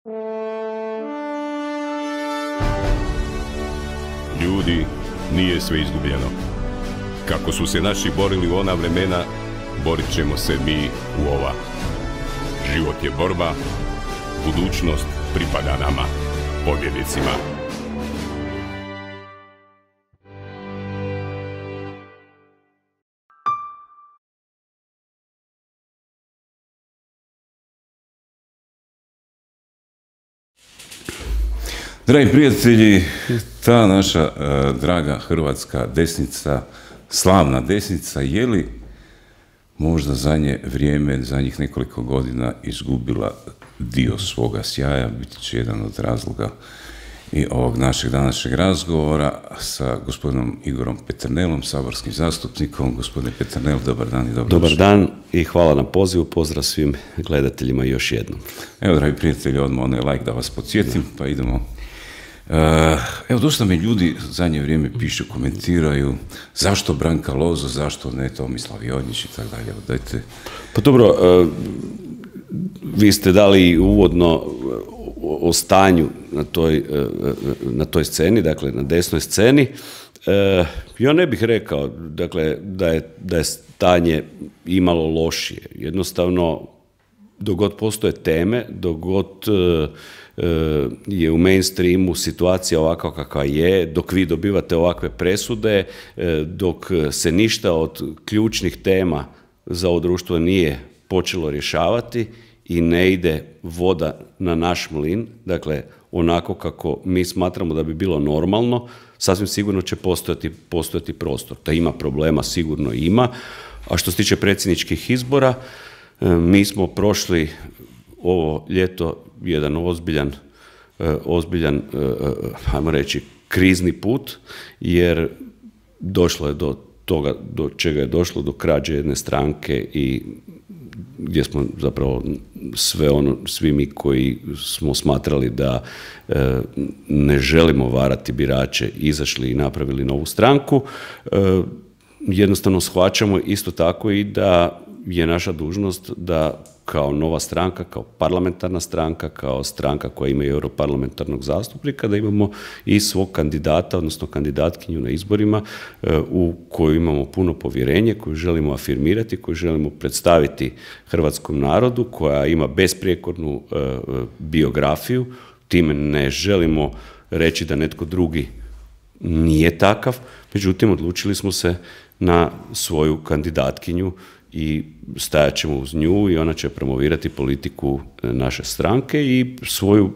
Ljudi, nije sve izgubljeno. Kako su se naši borili u ona vremena, borit ćemo se mi u ova. Život je borba, budućnost pripada nama, pobjednicima. Dragi prijatelji, ta naša draga hrvatska desnica, slavna desnica, je li možda zadnje vrijeme, zadnjih nekoliko godina izgubila dio svoga sjaja? Biti će jedan od razloga i ovog našeg današnjeg razgovora sa gospodinom Igorom Peternelom, saborskim zastupnikom. Gospodine Peternel, dobar dan i dobro. Dobar dan i hvala na pozivu, pozdrav svim gledateljima još jednom. Evo, dragi prijatelji, odmah onaj like da vas podsjetim, pa idemo. Evo, dosta mi ljudi zadnje vrijeme pišu, komentiraju zašto Branka Lozo, zašto ne Tomislav Jonjić i tako dalje. Dajte. Pa dobro, vi ste dali uvodno o stanju na toj sceni, dakle na desnoj sceni. Ja ne bih rekao, dakle, da je stanje imalo lošije. Jednostavno, dok god postoje teme, dok god je u mainstreamu situacija ovakva kakva je, dok vi dobivate ovakve presude, dok se ništa od ključnih tema za ovo društvo nije počelo rješavati i ne ide voda na naš mlin, dakle onako kako mi smatramo da bi bilo normalno, sasvim sigurno će postojati prostor. Da ima problema, sigurno ima. A što se tiče predsjedničkih izbora, mi smo prošli ovo ljeto jedan ozbiljan, hajmo reći, krizni put, jer došlo je do toga, do čega je došlo, do krađe jedne stranke i gdje smo zapravo svi mi koji smo smatrali da ne želimo varati birače, izašli i napravili novu stranku. Jednostavno shvaćamo isto tako i da je naša dužnost da kao nova stranka, kao parlamentarna stranka, kao stranka koja ima i europarlamentarnog zastupnika, da imamo i svog kandidata, odnosno kandidatkinju na izborima u koju imamo puno povjerenje, koju želimo afirmirati, koju želimo predstaviti hrvatskom narodu, koja ima besprijekornu biografiju. Time ne želimo reći da netko drugi nije takav, međutim odlučili smo se na svoju kandidatkinju i stajat ćemo uz nju i ona će promovirati politiku naše stranke i svoju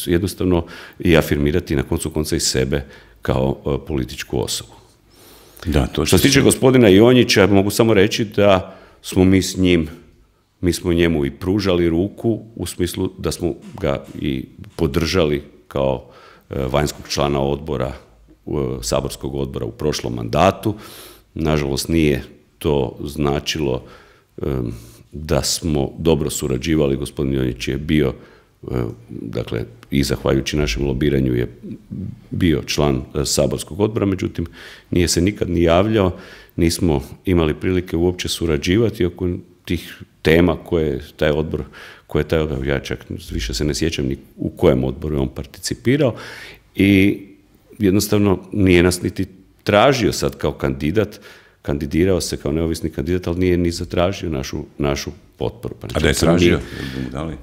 jednostavno i afirmirati na koncu konca i sebe kao političku osobu. Da, to što se tiče gospodina Jonjića, mogu samo reći da smo mi smo njemu i pružali ruku u smislu da smo ga i podržali kao vanjskog člana odbora, saborskog odbora u prošlom mandatu. Nažalost, nije to značilo da smo dobro surađivali. Gospodin Jonjić je bio, dakle, i zahvaljujući našem lobiranju je bio član saborskog odbora, međutim, nije se nikad ni javljao, nismo imali prilike uopće surađivati oko tih tema koje taj odbor, ja čak više se ne sjećam ni u kojem odboru je on participirao i jednostavno nije nas niti tražio sad kao kandidat, kandidirao se kao neovisni kandidat, ali nije ni zatražio našu potporu. Pa a da je tražio?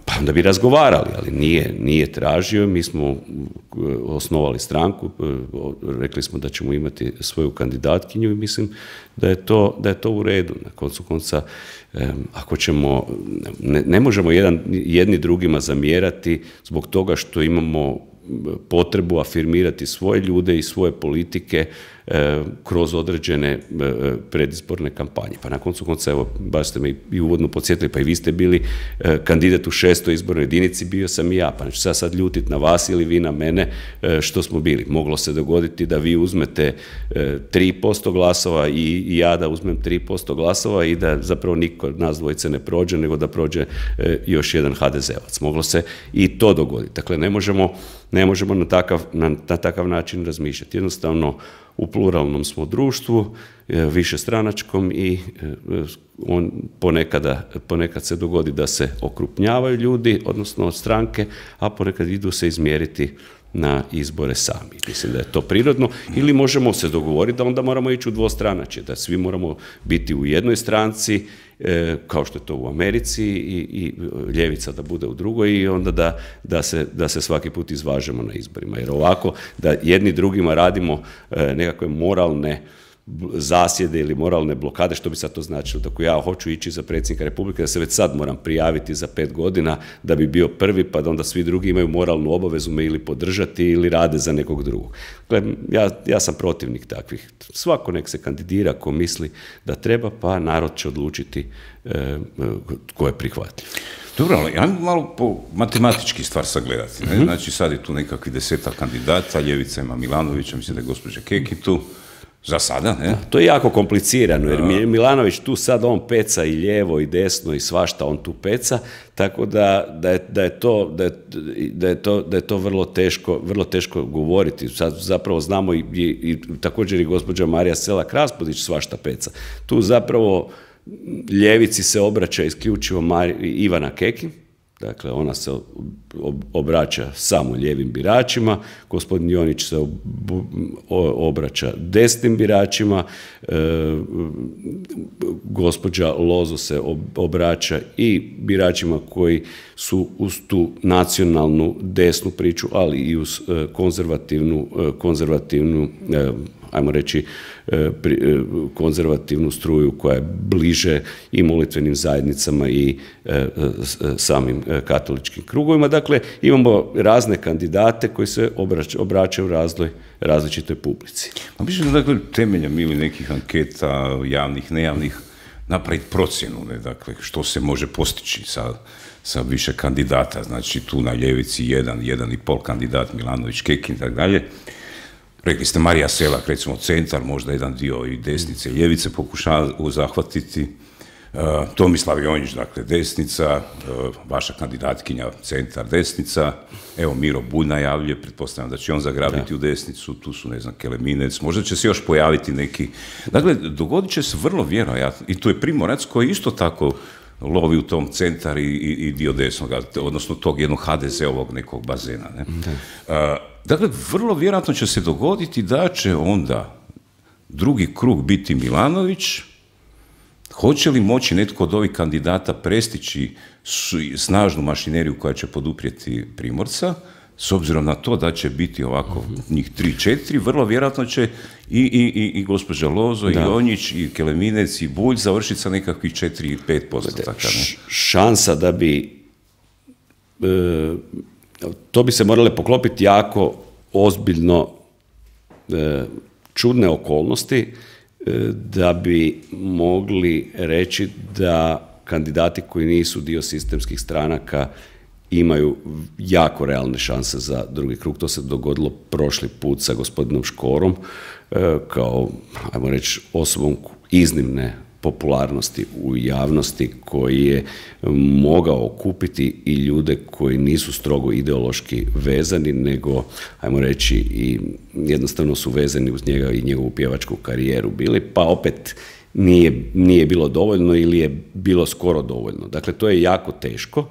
Pa da bi razgovarali, ali nije tražio. Mi smo osnovali stranku, rekli smo da ćemo imati svoju kandidatkinju i mislim da je to u redu. Na koncu konca, ako ćemo, ne možemo jedni drugima zamjerati zbog toga što imamo potrebu afirmirati svoje ljude i svoje politike kroz određene predizborne kampanje. Pa na koncu konca, evo, baš ste me i uvodno podsjetili, pa i vi ste bili kandidat u 6. izbornoj jedinici, bio sam i ja, pa neću sad ljutiti na vas ili vi na mene što smo bili. Moglo se dogoditi da vi uzmete 3% glasova i ja da uzmem 3% glasova i da zapravo niko od nas dvojice ne prođe, nego da prođe još jedan HDZ-ovac. Moglo se i to dogoditi. Dakle, ne možemo na takav način razmišljati. Jednostavno, u pluralnom smo društvu, višestranačkom i ponekad se dogodi da se okrupnjavaju ljudi, odnosno stranke, a ponekad idu se izmjeriti na izbore sami. Mislim da je to prirodno. Ili možemo se dogovoriti da onda moramo ići u dvostranačje, da svi moramo biti u jednoj stranci, kao što je to u Americi, i ljevica da bude u drugoj, i onda da se svaki put izvažemo na izborima. Jer ovako da jedni drugima radimo nekakve moralne zasjede ili moralne blokade, što bi sad to značilo? Tako ja hoću ići za predsjednika Republike, da se već sad moram prijaviti za 5 godina da bi bio prvi, pa da onda svi drugi imaju moralnu obavezu me ili podržati ili rade za nekog drugog. Dakle, ja sam protivnik takvih. Svako nek se kandidira ko misli da treba, pa narod će odlučiti ko je prihvatljiv. Dobro, ali ajmo malo po matematički stvar sagledati. Ne? Znači, sad je tu nekakvi 10 kandidata, ljevica ima Milanovića, mislim da je gospođa Kekin tu, za sada, ne? To je jako komplicirano, jer Milanović tu sad on peca i lijevo i desno i svašta on tu peca, tako da je to vrlo teško govoriti. Sad zapravo znamo i također i gospođa Marija Selak-Raspudić svašta peca. Tu zapravo ljevici se obraća isključivo Ivana Kekin, dakle ona se obraća samo lijevim biračima, gospodin Jonić se obraća desnim biračima, gospođa Lozo se obraća i biračima koji su uz tu nacionalnu desnu priču, ali i uz konzervativnu ajmo reći, konzervativnu struju koja je bliže i molitvenim zajednicama i samim katoličkim krugovima. Dakle, imamo razne kandidate koji se obraćaju različitoj publici. Mislim da, dakle, temeljem ili nekih anketa, javnih, nejavnih, napraviti procjenu, ne? Dakle, što se može postići sa više kandidata. Znači, tu na ljevici 1,5 kandidat, Milanović, Kekin, tako dalje. Rekli ste Marija Selak, recimo centar, možda jedan dio i desnice, ljevice pokušava zahvatiti. Tomislav Jonić, dakle desnica, vaša kandidatkinja centar, desnica. Evo Miro Bulj najavljuje, pretpostavljam da će on zagrabiti u desnicu, tu su, ne znam, Keleminec, možda će se još pojaviti neki. Dakle, dogodit će se vrlo vjerojatno, i tu je Primorac koji isto tako lovi u tom centar i dio desnog, odnosno tog jednog HDZ-ovog nekog bazena. Ne? Dakle, vrlo vjerojatno će se dogoditi da će onda drugi krug biti Milanović. Hoće li moći netko od ovih kandidata prestići snažnu mašineriju koja će poduprijeti Primorca, s obzirom na to da će biti ovako njih 3-4, vrlo vjerojatno će i gospođa Lozo, i Jonjić, i Keleminec, i Bulj završiti sa nekakvih 4-5%. Šansa da bi to bi se morale poklopiti jako ozbiljno čudne okolnosti da bi mogli reći da kandidati koji nisu dio sistemskih stranaka imaju jako realne šanse za drugi krug. To se dogodilo prošli put sa gospodinom Škorom kao, ajmo reći, osobom iznimne popularnosti u javnosti, koji je mogao okupiti i ljude koji nisu strogo ideološki vezani, nego, ajmo reći, i jednostavno su vezani uz njega i njegovu pjevačku karijeru bili, pa opet nije bilo dovoljno ili je bilo skoro dovoljno. Dakle, to je jako teško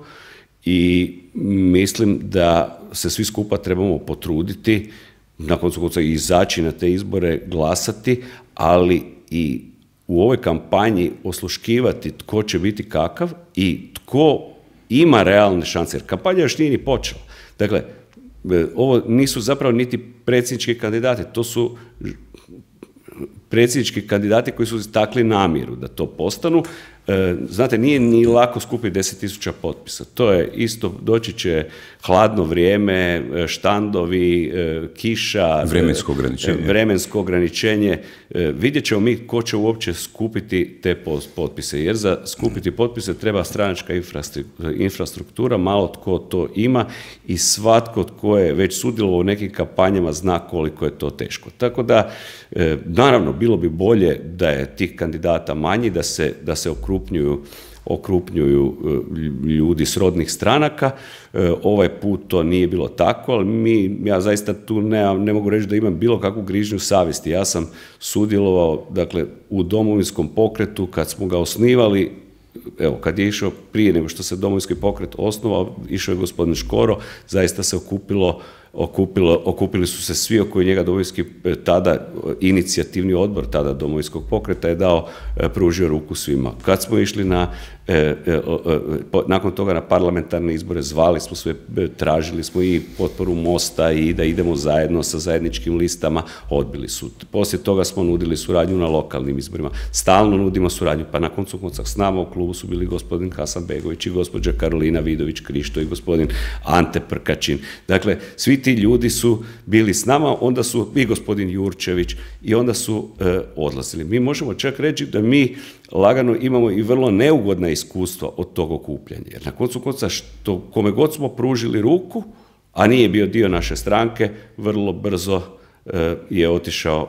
i mislim da se svi skupa trebamo potruditi, na koncu konca izaći na te izbore, glasati, ali i u ovoj kampanji osluškivati tko će biti kakav i tko ima realne šanse, jer kampanja još nije ni počela. Dakle, ovo nisu zapravo niti predsjednički kandidati, to su predsjednički kandidati koji su istakli namjeru da to postanu. Znate, nije ni lako skupiti 10.000 potpisa. To je isto, doći će hladno vrijeme, štandovi, kiša, vremensko ograničenje. Vidjet ćemo mi ko će uopće skupiti te potpise, jer za skupiti potpise treba stranačka infrastruktura, malo tko to ima i svatko tko je već sudjelovao u nekim kampanjama zna koliko je to teško. Tako da, naravno, bilo bi bolje da je tih kandidata manji, da se okrupnjuju okrupnjuju ljudi s rodnih stranaka. Ovaj put to nije bilo tako, ali ja zaista tu ne mogu reći da imam bilo kakvu grižnju savjesti. Ja sam sudjelovao, dakle, u Domovinskom pokretu kad smo ga osnivali. Evo, kad je išao prije nego što se Domovinski pokret osnovao, išao je gospodin Škoro, zaista se okupili su se svi oko njega. Domovinski, tada inicijativni odbor tada Domovinskog pokreta je pružio ruku svima. Kad smo išli nakon toga na parlamentarne izbore, zvali smo sve, tražili smo i potporu Mosta i da idemo zajedno sa zajedničkim listama, odbili su. Poslije toga smo nudili suradnju na lokalnim izborima. Stalno nudimo suradnju, pa na koncu s nama u klubu su bili gospodin Hasanbegović i gospođa Karolina Vidović-Krišto i gospodin Ante Prkačin. Dakle, svi ti ljudi su bili s nama, onda su i gospodin Jurčević i onda su odlazili. Mi možemo čak reći da mi lagano imamo i vrlo neugodna iskustva od tog okupljanja. Jer na koncu konca kome god smo pružili ruku, a nije bio dio naše stranke, vrlo brzo je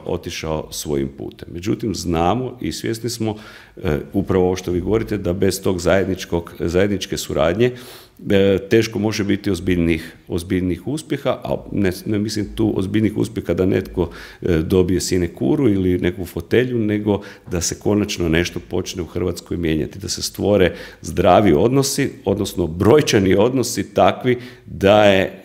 otišao svojim putem. Međutim, znamo i svjesni smo upravo ovo što vi govorite, da bez tog zajedničke suradnje teško može biti ozbiljnih uspjeha, a ne mislim tu ozbiljnih uspjeha da netko dobije sinekuru ili neku fotelju, nego da se konačno nešto počne u Hrvatskoj mijenjati, da se stvore zdravi odnosi, odnosno brojčani odnosi takvi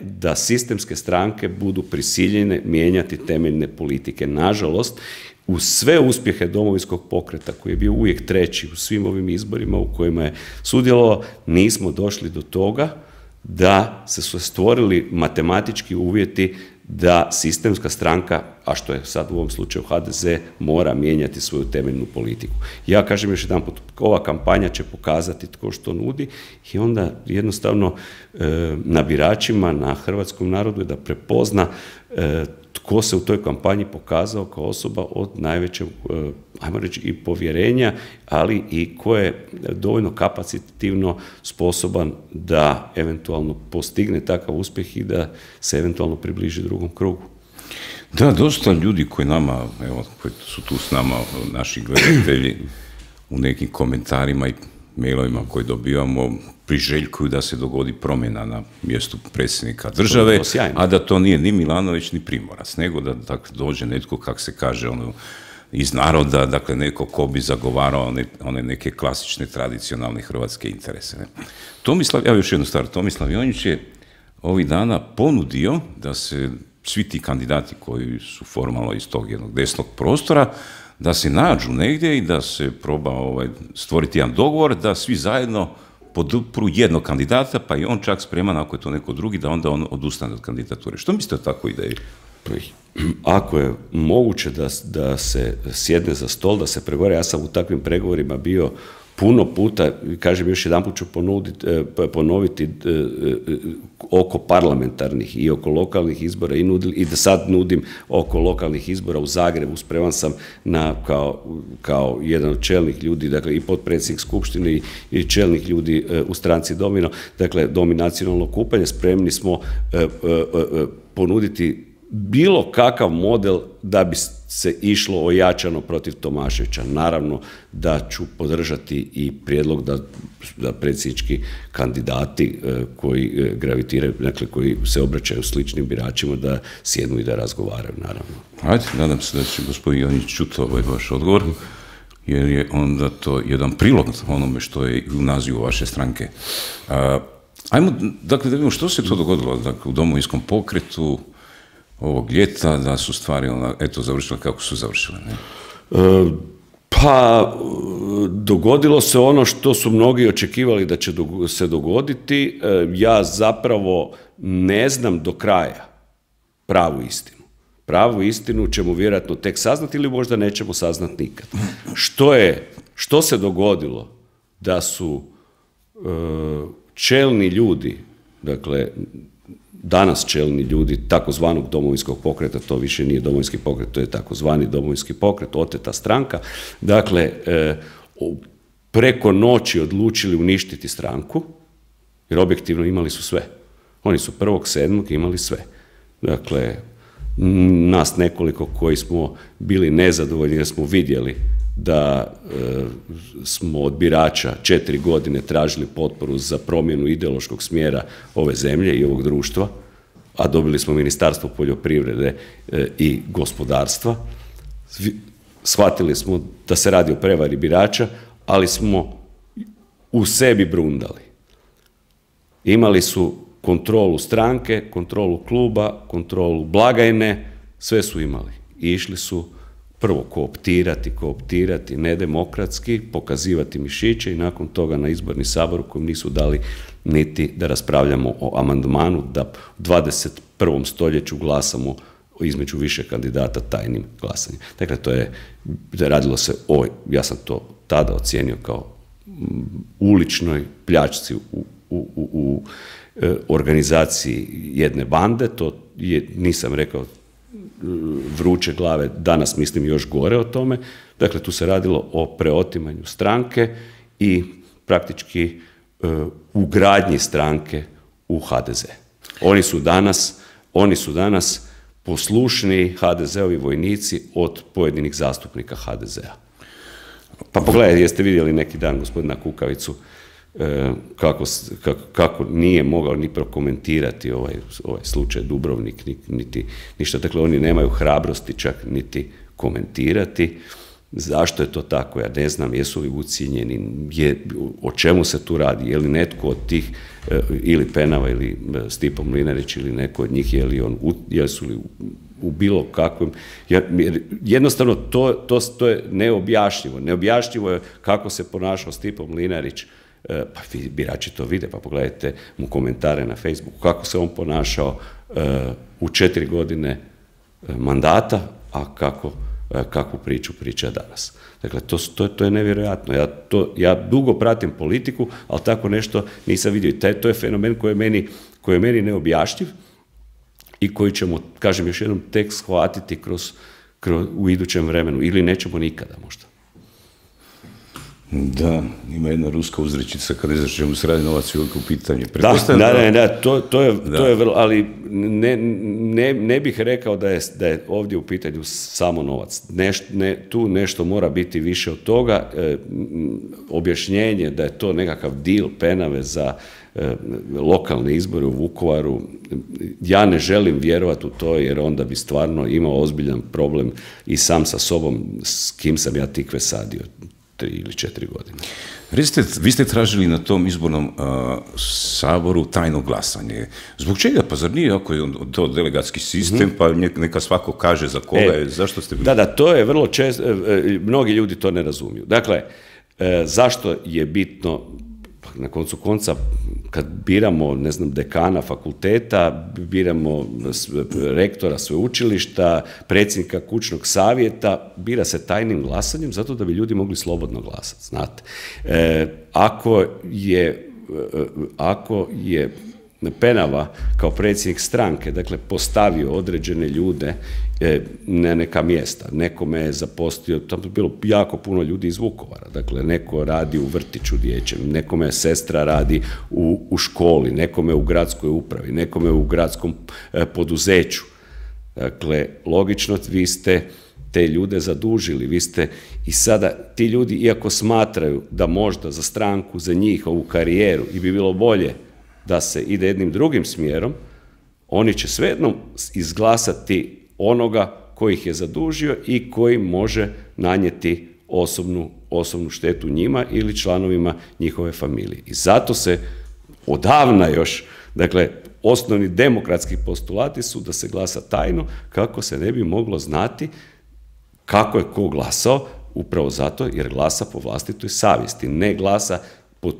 da sistemske stranke budu prisiljene mijenjati temeljne politike. Nažalost, uz sve uspjehe Domovinskog pokreta, koji je bio uvijek treći u svim ovim izborima u kojima je sudjelovao, nismo došli do toga da se stvorili matematički uvjeti da sistemska stranka, a što je sad u ovom slučaju HDZ, mora mijenjati svoju temeljnu politiku. Ja kažem još jedanput, ova kampanja će pokazati tko što nudi i onda jednostavno na biračima, na hrvatskom narodu je da prepozna tko se u toj kampanji pokazao kao osoba od najvećeg, ajmo reći, i povjerenja, ali i ko je dovoljno kapacitativno sposoban da eventualno postigne takav uspjeh i da se eventualno približi drugom krugu. Da, dosta ljudi koji su tu s nama, naši gledatelji, u nekim komentarima i mailovima koje dobivamo, priželjkuju da se dogodi promjena na mjestu predsjednika države, a da to nije ni Milanović ni Primorac, nego da dođe netko, kako se kaže, iz naroda, dakle neko ko bi zagovarao one neke klasične, tradicionalne hrvatske interese. Još jednu stvar, Tomislav Jonjić je ovih dana ponudio da se svi ti kandidati koji su formalno iz tog jednog desnog prostora, da se nađu negdje i da se proba stvoriti jedan dogovor, da svi zajedno podupru jednog kandidata, pa i on čak spreman, ako je to neko drugi, da onda on odustane od kandidature. Što mislite o takvoj ideji? Ako je moguće da se sjedne za stol, da se pregovara, ja sam u takvim pregovorima bio puno puta, kažem još jedanput ću ponoviti oko parlamentarnih i oko lokalnih izbora i da sad nudim oko lokalnih izbora u Zagrebu. Spreman sam kao jedan od čelnih ljudi, dakle i potpredsjednik Skupštine i čelnih ljudi u stranci Domino, dakle dominacionalno okupljanje, spremni smo ponuditi bilo kakav model da bi se išlo ojačano protiv Tomaševića. Naravno da ću podržati i prijedlog da predsjednički kandidati koji gravitiraju, dakle koji se obraćaju sličnim biračima, da sjednu i da razgovaraju, naravno. Ajde, nadam se da će gospodin Jonić čuti ovaj vaš odgovor, jer je onda to jedan prilog onome što je u nazivu vaše stranke. Ajmo, dakle, da vidimo što se to dogodilo, dakle, u Domovinskom pokretu ovog ljeta, da su stvari završile kako su završile, ne? Pa, dogodilo se ono što su mnogi očekivali da će se dogoditi. Ja zapravo ne znam do kraja pravu istinu. Pravu istinu ćemo vjerojatno tek saznati ili možda nećemo saznati nikad. Što se dogodilo da su čelni ljudi, dakle, danas čelni ljudi takozvanog Domovinskog pokreta, to više nije Domovinski pokret, to je takozvani Domovinski pokret, oteta stranka, dakle, preko noći odlučili uništiti stranku, jer objektivno imali su sve. Oni su 1.7. imali sve. Dakle, nas nekoliko koji smo bili nezadovoljni jer smo vidjeli da smo od birača 4 godine tražili potporu za promjenu ideološkog smjera ove zemlje i ovog društva, a dobili smo Ministarstvo poljoprivrede i gospodarstva. Shvatili smo da se radi o prevari birača, ali smo u sebi brundali. Imali su kontrolu stranke, kontrolu kluba, kontrolu blagajne, sve su imali. I išli su prvo kooptirati nedemokratski, pokazivati mišiće i nakon toga na izborni sabor u kojem nisu dali niti da raspravljamo o amandmanu, da u 21. stoljeću glasamo između više kandidata tajnim glasanjem. Dakle, radilo se o, ja sam to tada ocijenio kao uličnoj pljačci u organizaciji jedne bande, to nisam rekao vruće glave, danas mislim još gore o tome. Dakle, tu se radilo o preotimanju stranke i praktički ugradnji stranke u HDZ. Oni su danas poslušniji HDZ-ovi vojnici od pojedinih zastupnika HDZ-a. Pa pogledaj, jeste vidjeli neki dan gospodina Kukavicu kako nije mogao ni prokomentirati ovaj slučaj Dubrovnik, niti ništa. Dakle, oni nemaju hrabrosti čak niti komentirati. Zašto je to tako? Ja ne znam, jesu li ucijenjeni, o čemu se tu radi, je li netko od tih, ili Penava, ili Stipo Mlinarić, ili neko od njih, jesu li u bilo kakvom, jednostavno to je neobjašnjivo. Neobjašnjivo je kako se ponašao Stipo Mlinarić, pa birači to vide, pa pogledajte mu komentare na Facebooku, kako se on ponašao u 4 godine mandata, a kakvu priču priča danas. Dakle, to je nevjerojatno. Ja dugo pratim politiku, ali tako nešto nisam vidio. I to je fenomen koji je meni neobjašnjiv i koji ćemo, kažem još jednom, tek shvatiti u idućem vremenu. Ili nećemo nikada možda. Da, ima jedna ruska uzrečica kada ne znaš čemu se radi, novac je uvijek u pitanju. Da, to je vrlo, ali ne bih rekao da je ovdje u pitanju samo novac. Tu nešto mora biti više od toga. Objašnjenje da je to nekakav deal Penave za lokalne izbore u Vukovaru, ja ne želim vjerovati u to, jer onda bi stvarno imao ozbiljan problem i sam sa sobom, s kim sam ja tikve sadio 3 ili 4 godine. Vi ste tražili na tom izbornom saboru tajno glasanje. Zbog čega? Pa zar nije ako je to delegatski sistem, pa neka svako kaže za koga je, zašto ste... Da, to je vrlo često, mnogi ljudi to ne razumiju. Dakle, zašto je bitno, na koncu konca, kad biramo, ne znam, dekana fakulteta, biramo rektora sveučilišta, predsjednika kućnog savjeta, bira se tajnim glasanjem zato da bi ljudi mogli slobodno glasati, znate. Ako je Penava kao predsjednik stranke, dakle, postavio određene ljude na neka mjesta, nekome je zaposlio, tamo je bilo jako puno ljudi iz Vukovara, dakle, neko radi u vrtiću dječjem, nekome sestra radi u školi, nekome u gradskoj upravi, nekome u gradskom poduzeću. Dakle, logično, vi ste te ljude zadužili, i sada ti ljudi, iako smatraju da možda za stranku, za njih, ovu karijeru, i bi bilo bolje da se ide jednim drugim smjerom, oni će svejedno izglasati onoga koji ih je zadužio i koji može nanijeti osobnu štetu njima ili članovima njihove familije. I zato se odavna još, dakle, osnovni demokratski postulati su da se glasa tajno, kako se ne bi moglo znati kako je ko glasao, upravo zato jer glasa po vlastitoj savjesti, ne glasa pod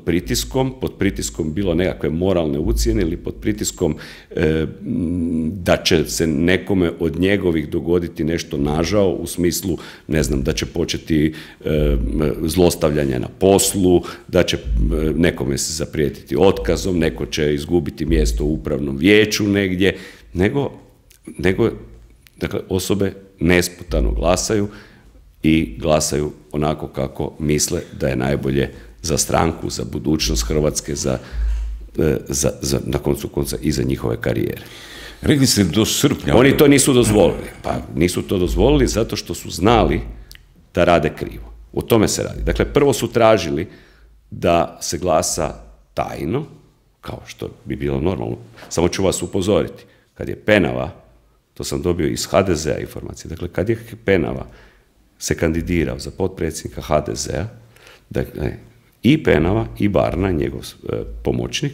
pritiskom bilo nekakve moralne ucjene ili pod pritiskom da će se nekome od njegovih dogoditi nešto nažao, u smislu, ne znam, da će početi zlostavljanje na poslu, da će nekome se zaprijetiti otkazom, neko će izgubiti mjesto u upravnom vijeću negdje, nego dakle, osobe nesputano glasaju i glasaju onako kako misle da je najbolje za stranku, za budućnost Hrvatske, na koncu konca i za njihove karijere. Rekli ste do srpnja. Oni to nisu dozvolili. Pa nisu to dozvolili zato što su znali da rade krivo. O tome se radi. Dakle, prvo su tražili da se glasa tajno, kao što bi bilo normalno. Samo ću vas upozoriti, kad je Penava, to sam dobio iz HDZ-a informacije, dakle, kad je Penava se kandidirao za potpredsjednika HDZ-a, dakle, i Penava i Barna, njegov pomoćnik,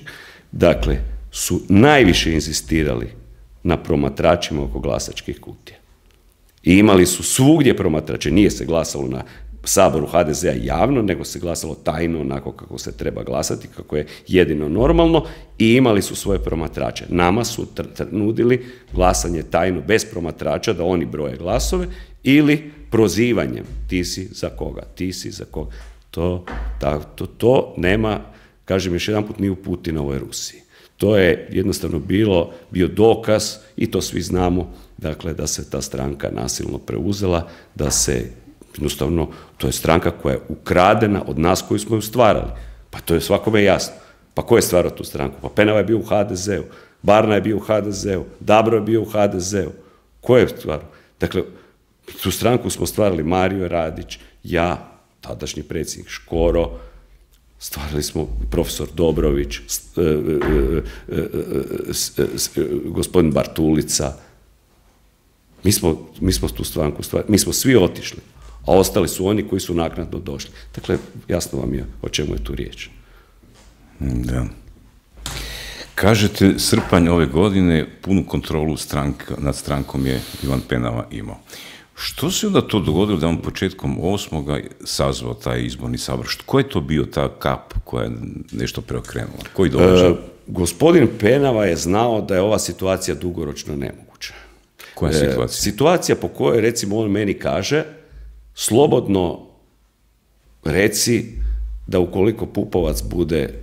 dakle, su najviše inzistirali na promatračima oko glasačkih kutija. I imali su svugdje promatrače, nije se glasalo na Saboru HDZ-a javno, nego se glasalo tajno, onako kako se treba glasati, kako je jedino normalno, i imali su svoje promatrače. Nama su nudili glasanje tajno bez promatrača, da oni broje glasove, ili prozivanjem, ti si za koga, ti si za koga. To nema, kažem još jedan put, ni u Putinovoj Rusiji. To je jednostavno bio dokaz, i to svi znamo, dakle, da se ta stranka nasilno preuzela, da se jednostavno, to je stranka koja je ukradena od nas koji smo ju stvarali. Pa to je svakome jasno. Pa ko je stvarao tu stranku? Pa Penava je bio u HDZ-u, Barna je bio u HDZ-u, Dabro je bio u HDZ-u. Ko je stvarao? Dakle, tu stranku smo stvarali Mario Radić, ja, tadašnji predsjednik Škoro, stvarali smo profesor Dobrović, gospodin Bartulica. Mi smo tu stranku stvarali, mi smo svi otišli, a ostali su oni koji su naknadno došli. Dakle, jasno vam je o čemu je tu riječ. Da. Kažete, srpanj ove godine punu kontrolu nad strankom je Ivan Penava imao. Što se onda to dogodilo da on početkom 8. sazvao taj izborni sabor? Ko je to bio ta kap koja je nešto preokrenula? Koji događaj? Gospodin Penava je znao da je ova situacija dugoročno nemoguća. Koja situacija? Situacija po kojoj, recimo, on meni kaže, slobodno reci da ukoliko Pupovac bude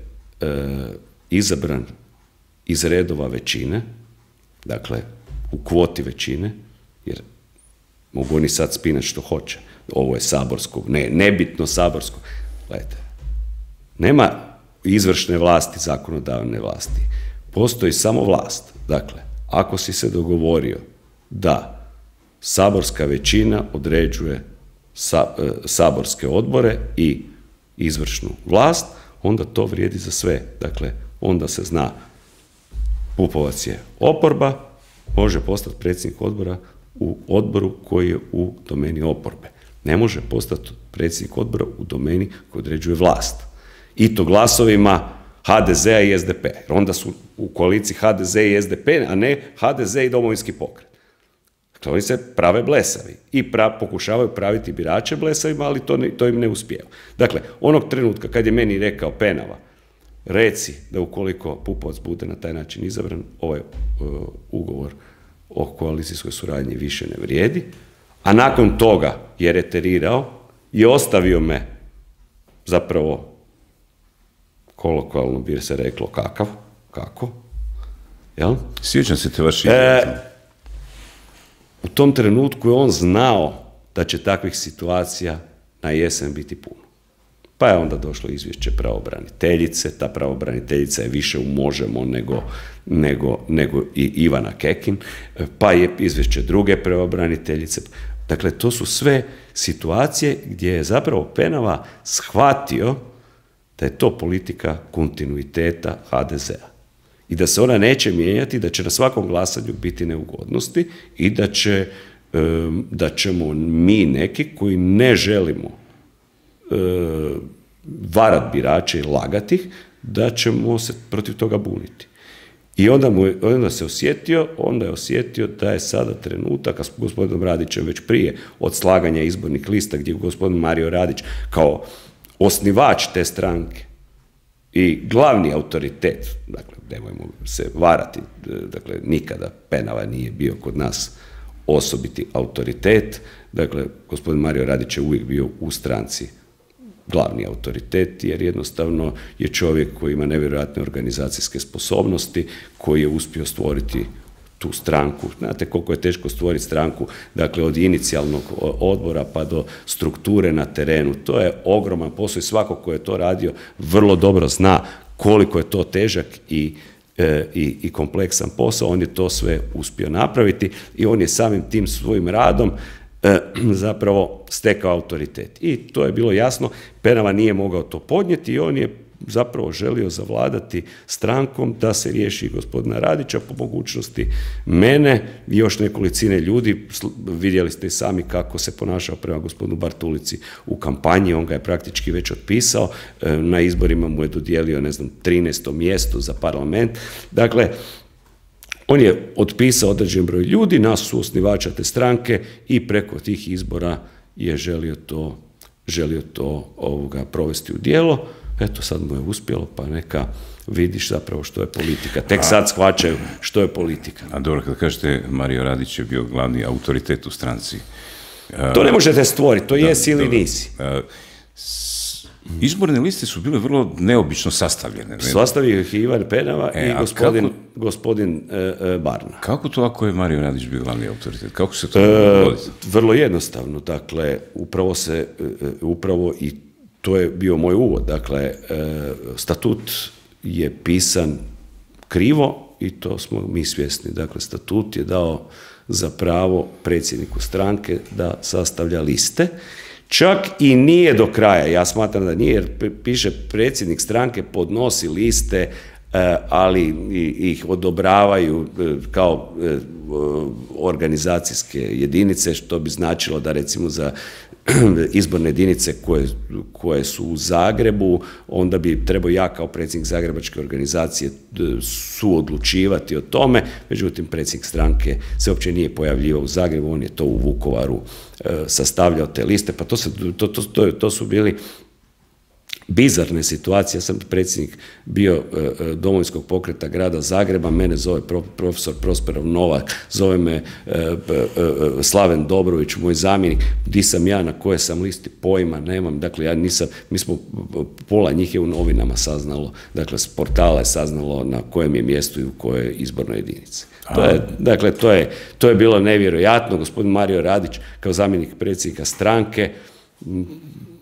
izabran iz redova većine, dakle, u kvoti većine, jer mogu oni sad spinati što hoće, ovo je saborsko, nebitno saborsko. Gledajte, nema izvršne vlasti, zakonodavne vlasti. Postoji samo vlast. Dakle, ako si se dogovorio da saborska većina određuje saborske odbore i izvršnu vlast, onda to vrijedi za sve. Dakle, onda se zna, Pupovac je oporba, može postati predsjednik odbora u odboru koji je u domeni oporbe. Ne može postati predsjednik odbora u domeni koji određuje vlast. I to glasovima HDZ-a i SDP. Jer onda su u koaliciji HDZ i SDP, a ne HDZ i Domovinski pokret. Dakle, oni se prave blesavi i pokušavaju praviti birače blesavima, ali to im ne uspijeva. Dakle, onog trenutka kad je meni rekao Penava, reci da ukoliko Pupovac bude na taj način izabran, ovaj ugovor o koalicijskoj suradnji više ne vrijedi, a nakon toga je reterirao i ostavio me, zapravo, kolokvijalno bi se reklo kako, jel? Sjećam se te vaše u tom trenutku je on znao da će takvih situacija na jesen biti puno. Pa je onda došlo izvješće pravobraniteljice, ta pravobraniteljica je više u Možemo nego i Ivana Kekin, pa je izvješće druge pravobraniteljice. Dakle, to su sve situacije gdje je zapravo Penava shvatio da je to politika kontinuiteta HDZ-a. I da se ona neće mijenjati, da će na svakom glasanju biti neugodnosti i da ćemo mi neki koji ne želimo varat birače i lagati ih, da ćemo se protiv toga buniti. I onda je osjetio da je sada trenutak, a s gospodinom Radićem već prije od slaganja izbornih lista, gdje je gospodin Mario Radić kao osnivač te stranke i glavni autoritet, dakle, nemojmo se varati, dakle, nikada Penava nije bio kod nas osobiti autoritet, dakle, gospodin Mario Radić je uvijek bio u stranci glavni autoritet, jer jednostavno je čovjek koji ima nevjerojatne organizacijske sposobnosti, koji je uspio stvoriti tu stranku. Znate koliko je teško stvoriti stranku, dakle, od inicijalnog odbora pa do strukture na terenu. To je ogroman posao i svako ko je to radio vrlo dobro zna koliko je to težak i kompleksan posao. On je to sve uspio napraviti i on je samim tim svojim radom zapravo stekao autoritet. I to je bilo jasno, Penava nije mogao to podnijeti i on je zapravo želio zavladati strankom da se riješi gospodina Radića, po mogućnosti mene i još nekolicine ljudi. Vidjeli ste i sami kako se ponašao prema gospodinu Bartulici u kampanji, on ga je praktički već otpisao, na izborima mu je dodijelio, 13. mjesto za parlament. Dakle, on je otpisao određen broj ljudi, nas su osnivača te stranke i preko tih izbora je želio to provesti u djelo. Eto, sad mu je uspjelo, pa neka vidiš zapravo što je politika. Tek sad shvaćaju što je politika. A dobro, kad kažete Mario Radić je bio glavni autoritet u stranci. To ne možete stvoriti, to jesi ili nisi. Izborne liste su bile vrlo neobično sastavljene. Sastavio ih Ivan Penava i gospodin Barna. Kako to ako je Mario Radić bio glavni autoritet? Kako se to dogodi? Vrlo jednostavno. Dakle, upravo i to je bio moj uvod. Dakle, statut je pisan krivo i to smo mi svjesni. Dakle, statut je dao za pravo predsjedniku stranke da sastavlja liste. Čak i nije do kraja, ja smatram da nije, jer piše predsjednik stranke podnosi liste, ali ih odobravaju kao organizacijske jedinice, što bi značilo da recimo za izborne jedinice koje su u Zagrebu, onda bi trebao ja kao predsjednik Zagrebačke organizacije suodlučivati o tome, međutim predsjednik stranke se uopće nije pojavljivao u Zagrebu, on je to u Vukovaru sastavljao te liste, pa to su bili bizarne situacije. Ja sam predsjednik bio Domovinskog pokreta grada Zagreba, mene zove profesor Prosperov Novak, zove me Slaven Dobrović, moj zamjenik, di sam ja, na koje sam listi, pojma nemam, dakle ja nisam, mi smo, pola njih je u novinama saznalo, dakle s portala je saznalo na kojem je mjestu i u kojoj izbornoj jedinici. To je bilo nevjerojatno. Gospodin Mario Radić kao zamjenik predsjednika stranke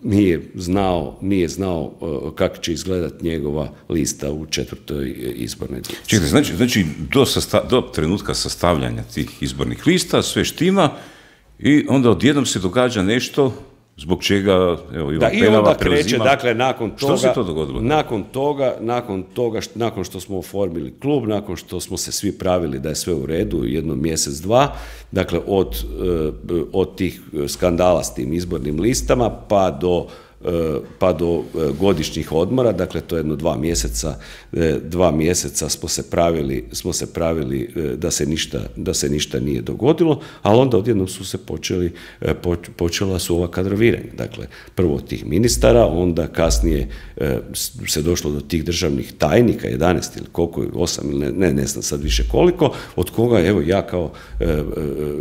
nije znao kako će izgledati njegova lista u 4. izbornoj jedinici. Čekajte, znači do trenutka sastavljanja tih izbornih lista sve štima i onda odjednom se događa nešto zbog čega Ivan Penava preuzima. Dakle, nakon toga, što se to dogodilo? Nakon što smo oformili klub, nakon što smo se svi pravili da je sve u redu, jedno mjesec, dva, dakle od tih skandala s tim izbornim listama pa do godišnjih odmora, dakle to je jedno 2 mjeseca smo se pravili da se ništa nije dogodilo, ali onda odjednom su se počela su ova kadroviranja. Dakle, prvo od tih ministara, onda kasnije se došlo do tih državnih tajnika, 11 ili koliko, 8 ili ne znam sad više koliko, od koga, evo ja kao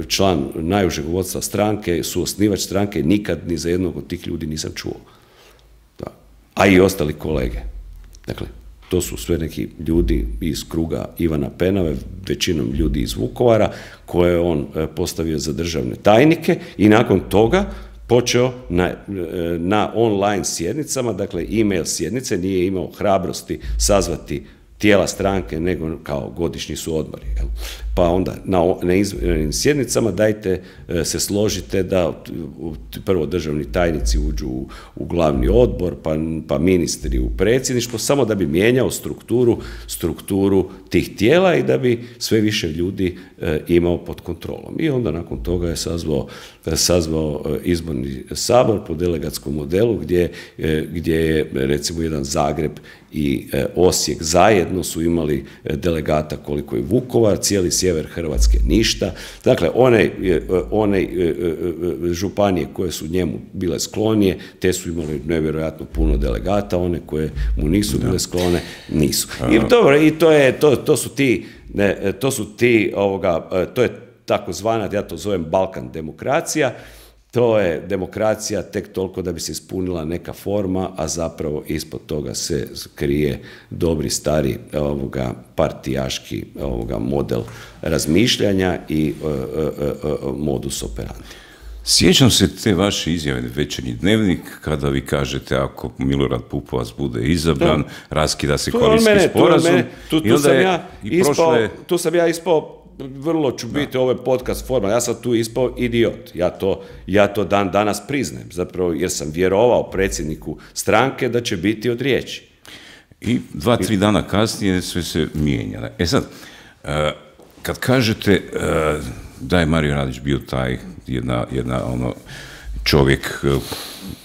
član najužeg vodstva stranke, suosnivač stranke, nikad ni za jednog od tih ljudi nisam čuo. A i ostali kolege. Dakle, to su sve neki ljudi iz kruga Ivana Penave, većinom ljudi iz Vukovara, koje je on postavio za državne tajnike i nakon toga počeo na online sjednicama, dakle e-mail sjednice, nije imao hrabrosti sazvati tijela stranke, nego kao godišnji su odmori. Pa onda na izvanrednim sjednicama dajte se složite da prvo državni tajnici uđu u glavni odbor, pa ministri u predsjedništvo, samo da bi mijenjao strukturu tih tijela i da bi sve više ljudi imao pod kontrolom. I onda nakon toga je sazvao izborni sabor po delegatskom modelu gdje je recimo jedan Zagreb i Osijek zajedno su imali delegata koliko i Vukovar, cijeli sjever Hrvatske ništa. Dakle, one županije koje su njemu bile sklonije, te su imali nevjerojatno puno delegata, one koje mu nisu bile sklone, nisu. I dobro, i to je takozvana, ja to zovem Balkan demokracija. To je demokracija tek toliko da bi se ispunila neka forma, a zapravo ispod toga se krije dobri stari partijaški model razmišljanja i modus operandi. Sjećam se te vaše izjave Večernji dnevnik, kada vi kažete ako Milorad Pupovac bude izabran, raskida se koalicijski sporazum. Tu sam ja ispao vrlo ću biti ovo podcast forma, ja sam tu ispao idiot, ja to dan danas priznajem, zapravo jer sam vjerovao predsjedniku stranke da će biti od riječi. I 2-3 dana kasnije sve se mijenja. Sad, kad kažete da je Mario Radić bio taj jedna čovjek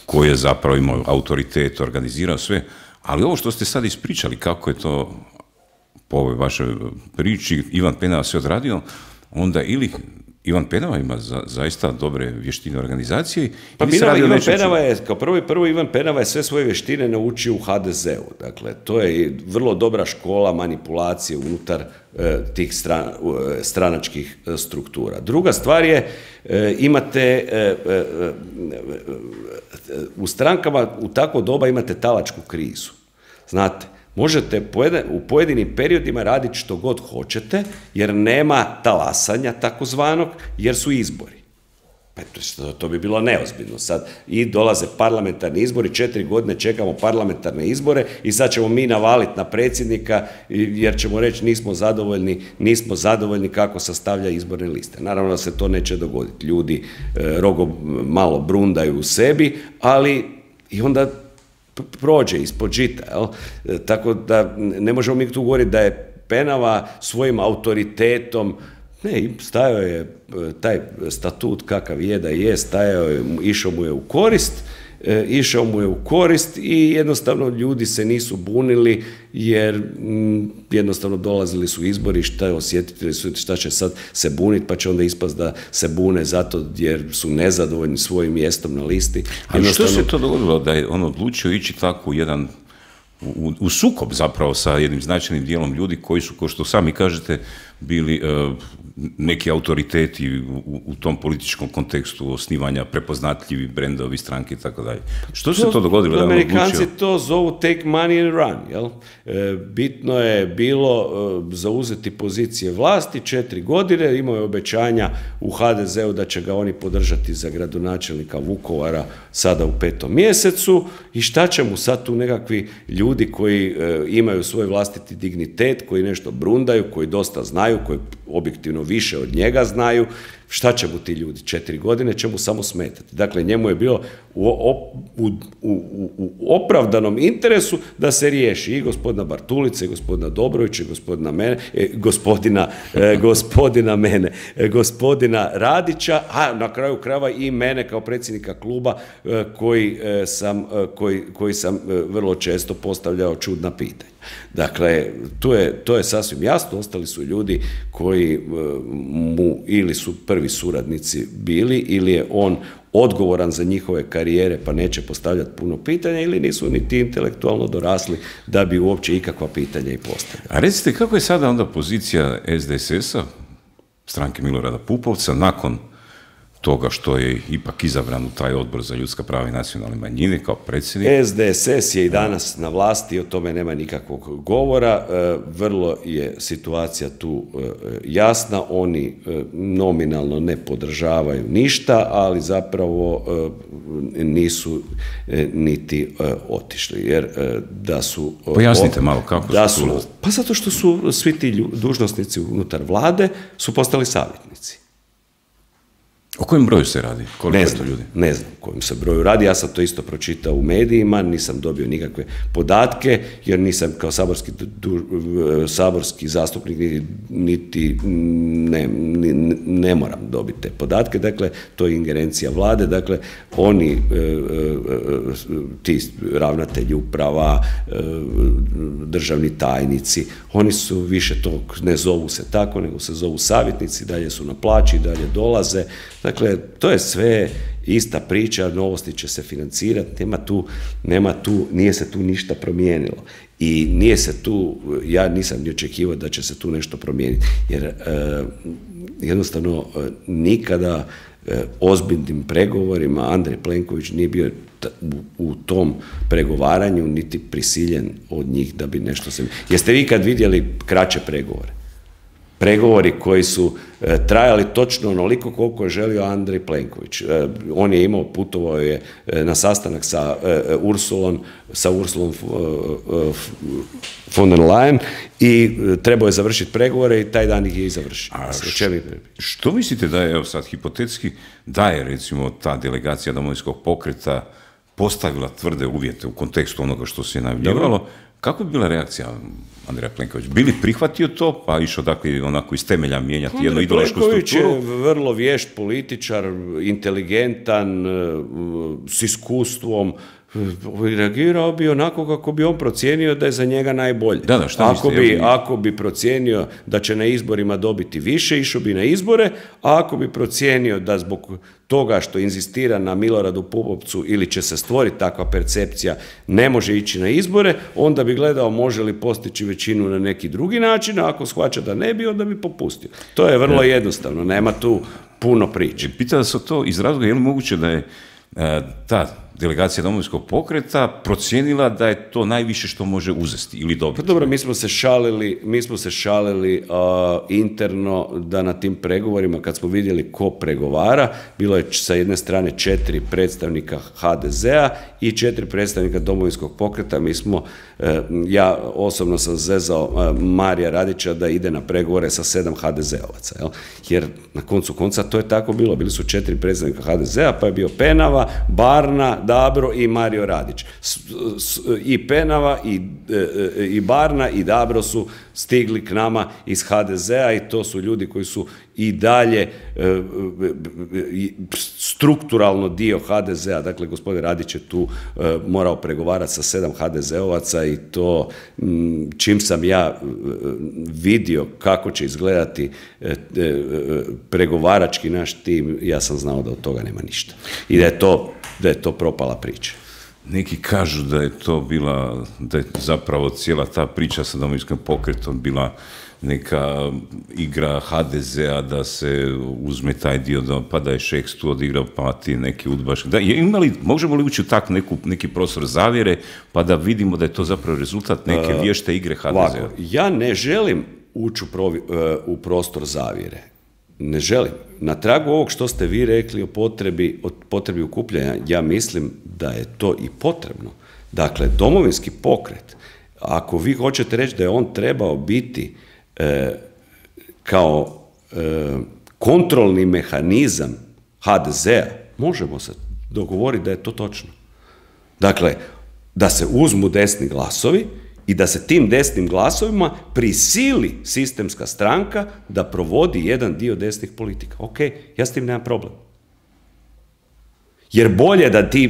koji je zapravo imao autoritet, organizirao sve, ali ovo što ste sad ispričali, kako je to po ovoj vašoj priči, Ivan Penava sve odradio, onda ili Ivan Penava ima zaista dobre vještine organizacije. Pa Ivan Penava je, kao prvo Ivan Penava je sve svoje vještine naučio u HDZ-u. Dakle, to je vrlo dobra škola manipulacije unutar tih stranačkih struktura. Druga stvar je, imate u strankama u takvo doba imate talačku krizu. Znate, možete u pojedinim periodima raditi što god hoćete, jer nema talasanja takozvanog, jer su izbori. To bi bilo neozbiljno. Sad i dolaze parlamentarni izbori, 4 godine čekamo parlamentarne izbore i sad ćemo mi navaliti na predsjednika jer ćemo reći nismo zadovoljni kako sastavlja izborne liste. Naravno da se to neće dogoditi. Ljudi malo brundaju u sebi, ali i onda prođe ispod žita, jel? Tako da ne možemo mi tu govoriti da je Penava svojim autoritetom, ne, stajao je taj statut kakav je da je, išao mu je u korist i jednostavno ljudi se nisu bunili jer jednostavno dolazili su izbori, osjetili su šta će sad se buniti, pa će onda ispast da se bune zato jer su nezadovoljni svojim mjestom na listi. Ali što se to dogodilo da je on odlučio ići tako u sukob zapravo sa jednim značajnim dijelom ljudi koji su, kao što sami kažete, bili neki autoriteti u tom političkom kontekstu osnivanja, prepoznatljivi brendovi, stranke i tako dalje. Što se to dogodilo? Amerikanci to zovu take money and run. Jel? Bitno je bilo zauzeti pozicije vlasti 4 godine, imao je obećanja u HDZ-u da će ga oni podržati za gradonačelnika Vukovara sada u 5. mjesecu i šta će mu sad tu nekakvi ljudi koji imaju svoj vlastiti dignitet, koji nešto brundaju, koji dosta znaju, koji objektivno više od njega znaju, šta će mu ti ljudi? 4 godine će mu samo smetati. Dakle, njemu je bilo u opravdanom interesu da se riješi i gospodina Bartulice, i gospodina Dobrovića, i gospodina Radića, a na kraju krajeva i mene kao predsjednika kluba koji sam vrlo često postavljao čudna pitanja. Dakle, to je sasvim jasno, ostali su ljudi koji mu ili su prvi suradnici bili, ili je on odgovoran za njihove karijere pa neće postavljati puno pitanja, ili nisu niti intelektualno dorasli da bi uopće ikakva pitanja i postavljali. A recite, kako je sada onda pozicija SDSS-a, stranke Milorada Pupovca, nakon toga što je ipak izabran u taj odbor za ljudska prava i nacionalne manjine kao predsjednik? SDSS je i danas na vlasti, o tome nema nikakvog govora, vrlo je situacija tu jasna, oni nominalno ne podržavaju ništa, ali zapravo nisu niti otišli, jer da su... Pojasnite malo kako su... Pa zato što su svi ti dužnosnici unutar vlade su postali savjetnici. O kojem broju se radi? Ne znam o kojem se broju radi, ja sam to isto pročitao u medijima, nisam dobio nikakve podatke, jer nisam kao saborski zastupnik niti ne moram dobiti te podatke, dakle, to je ingerencija vlade, dakle, oni, ti ravnatelji uprava, državni tajnici, oni su više to, ne zovu se tako, nego se zovu savjetnici, dalje su na plaći, dalje dolaze. Dakle, to je sve ista priča, Novosti će se financirati, nije se tu ništa promijenilo. I ja nisam ni očekivao da će se tu nešto promijeniti, jer jednostavno nikada ozbiljnim pregovorima Andrej Plenković nije bio u tom pregovaranju niti prisiljen od njih da bi nešto se... Jeste vi kad vidjeli kraće pregovore? pregovori koji su trajali točno onoliko koliko je želio Andrej Plenković. On je imao, putovao je na sastanak sa Ursulom von der Leyen i trebao je završiti pregovore i taj dan ih je i završio. Što mislite da je, evo sad hipotetski, da je recimo ta delegacija Domovinskog pokreta postavila tvrde uvjete u kontekstu onoga što se je najavljivalo? Kako bi bila reakcija Andreja Plenkovića? Bili prihvatio to, pa išao dakle onako iz temelja mijenjati jednu ideološku strukturu? Plenković je vrlo vješt političar, inteligentan, s iskustvom, reagirao bi onako kako bi on procijenio da je za njega najbolje. Ako bi procijenio da će na izborima dobiti više, išao bi na izbore, a ako bi procijenio da zbog toga što inzistira na Miloradu Pupovcu ili će se stvoriti takva percepcija, ne može ići na izbore, onda bi gledao može li postići većinu na neki drugi način, a ako shvaća da ne bi, onda bi popustio. To je vrlo jednostavno, nema tu puno priče. Pitao sam to iz razloga, je li moguće da je ta delegacija Domovinskog pokreta procijenila da je to najviše što može uzeti ili dobiti? Pa dobro, mi smo se šalili interno da na tim pregovorima, kad smo vidjeli ko pregovara, bilo je sa jedne strane 4 predstavnika HDZ-a i 4 predstavnika Domovinskog pokreta. Ja osobno sam zezao Marija Radića da ide na pregovore sa 7 HDZ-ovaca, jer na koncu konca to je tako bilo. Bili su 4 predstavnika HDZ-a, pa je bio Penava, Barna, Dabro i Mario Radić. I Penava, i Barna, i Dabro su stigli k nama iz HDZ-a i to su ljudi koji su i dalje strukturalno dio HDZ-a. Dakle, gospodin Radić je tu morao pregovarati sa 7 HDZ-ovaca i to čim sam ja vidio kako će izgledati pregovarački naš tim, ja sam znao da od toga nema ništa. I da je to propala priča. Neki kažu da je to bila, da je zapravo cijela ta priča sa Domovinskim pokretom bila neka igra HDZ-a da se uzme taj dio, pa da je Šeks tu odigrao, pa ti neki udbaš. Možemo li ući u tak neki prostor zavjere, pa da vidimo da je to zapravo rezultat neke vješte igre HDZ-a? Ja ne želim ući u prostor zavjere. Ne želim. Na tragu ovog što ste vi rekli o potrebi okupljanja, ja mislim da je to i potrebno. Dakle, Domovinski pokret, ako vi hoćete reći da je on trebao biti kao kontrolni mehanizam HDZ-a, možemo se dogovoriti da je to točno. Dakle, da se uzmu desni glasovi i da se tim desnim glasovima prisili sistemska stranka da provodi jedan dio desnih politika. Ok, ja s tim nemam problem. Jer bolje da ti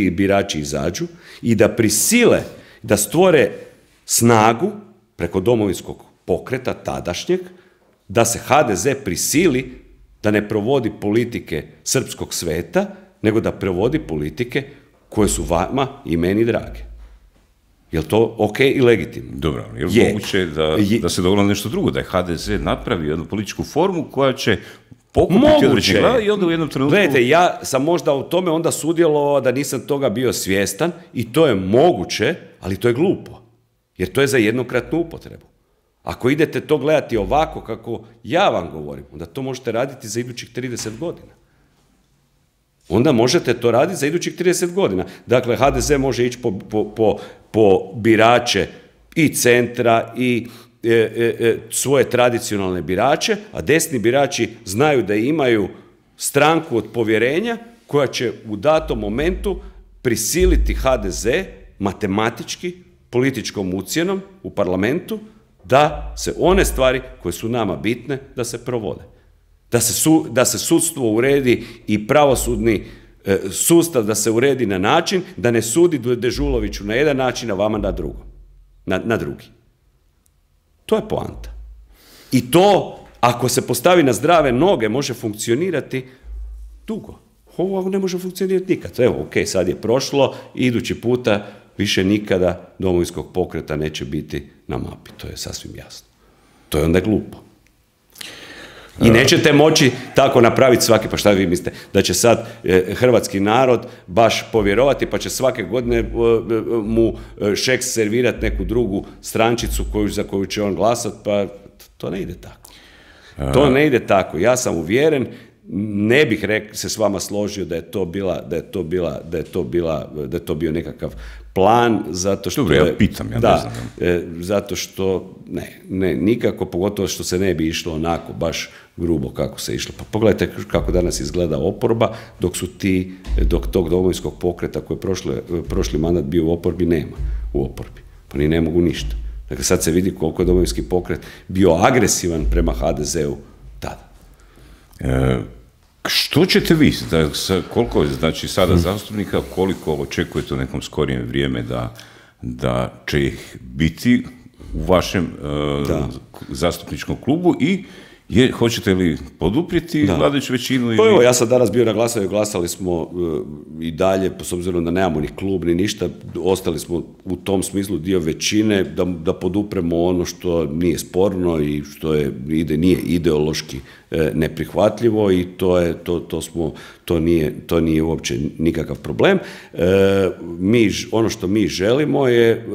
birači izađu i da prisile, da stvore snagu preko Domovinskog pokreta tadašnjeg, da se HDZ prisili da ne provodi politike srpskog sveta, nego da provodi politike koje su vama i meni drage. Je li to ok i legitimno? Dobro, je li moguće da se dogodilo nešto drugo, da je HDZ napravio jednu političku formu koja će pokupiti određeni glad i onda u jednom trenutku... Gledajte, ja sam možda u tome onda sudjelovao da nisam toga bio svjestan i to je moguće, ali to je glupo. Jer to je za jednokratnu upotrebu. Ako idete to gledati ovako kako ja vam govorim, onda to možete raditi za idućih 30 godina. Onda možete to raditi za idućih 30 godina. Dakle, HDZ može ići po birače i centra i svoje tradicionalne birače, a desni birači znaju da imaju stranku od povjerenja koja će u datom momentu prisiliti HDZ matematički, političkom ucjenom u parlamentu, da se one stvari koje su nama bitne, da se provode. Da se sudstvo uredi i pravosudni sustav da se uredi na način da ne sudi Dežuloviću na jedan način, a vama na drugi. To je poanta. I to, ako se postavi na zdrave noge, može funkcionirati dugo. Ovo ne može funkcionirati nikad. Evo, ok, sad je prošlo, idući puta više nikada Domovinskog pokreta neće biti na mapi. To je sasvim jasno. To je onda glupo. I nećete moći tako napraviti svaki, pa šta vi mislite, da će sad hrvatski narod baš povjerovati, pa će svake godine mu Šeks servirati neku drugu strančicu za koju će on glasati, pa to ne ide tako. To ne ide tako. Ja sam uvjeren, ne bih se s vama složio da je to bio nekakav plan, zato što... Dobro, ja pitam, ja ne znam. Zato što, ne, nikako, pogotovo što se ne bi išlo onako, baš grubo kako se išlo. Pa pogledajte kako danas izgleda oporba, dok tog Domovinskog pokreta koji je prošli mandat bio u oporbi, nema u oporbi. Pa ni ne mogu ništa. Dakle, sad se vidi koliko je Domovinski pokret bio agresivan prema HDZ-u tada. Što ćete vi, koliko je znači sada zastupnika, koliko očekujete u nekom skorijem vrijeme da će ih biti u vašem zastupničkom klubu i hoćete li poduprijeti vladajuću većinu? Pa evo, ja sam danas bio na glasanju, glasali smo i dalje, s obzirom da nemamo ni klub ni ništa, ostali smo u tom smislu dio većine da podupremo ono što nije sporno i što nije ideološki neprihvatljivo i to nije uopće nikakav problem. Ono što mi želimo je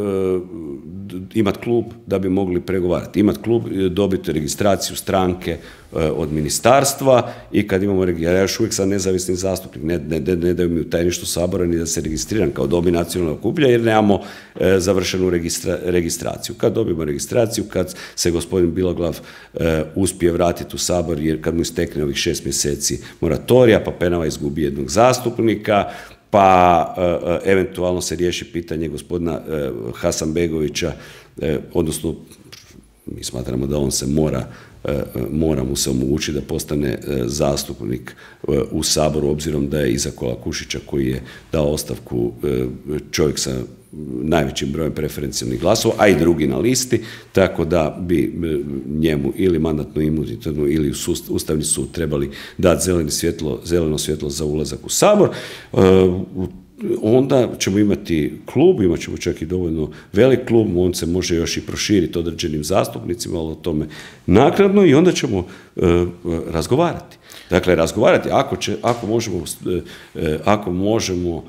imati klub da bi mogli pregovarati. Imati klub, dobiti registraciju stranke od ministarstva i kad imamo ja još uvijek sam nezavisni zastupnik, ne daju mi u tajništvu Sabora ni da se registriram kao dobi nacionalnog okuplja jer nemamo završenu registraciju. Kad dobijemo registraciju, kad se gospodin Biloglav uspije vratiti u Sabor jer kad mu istekne ovih 6 mjeseci moratorija, pa Penava izgubi jednog zastupnika, pa eventualno se riješi pitanje gospodina Hasanbegovića, odnosno mi smatramo da on se mora mu se omogućiti da postane zastupnik u Saboru, obzirom da je iza Kolakušića koji je dao ostavku čovjek sa najvećim brojem preferencijalnih glasova, a i drugi na listi, tako da bi njemu ili mandatno-imunitetno ili Ustavni sud trebali dati zeleno svjetlo za ulazak u Sabor. Onda ćemo imati klub, imat ćemo čak i dovoljno velik klub, on se može još i proširiti određenim zastupnicima, ali o tome naknadno i onda ćemo razgovarati. Dakle, razgovarati ako možemo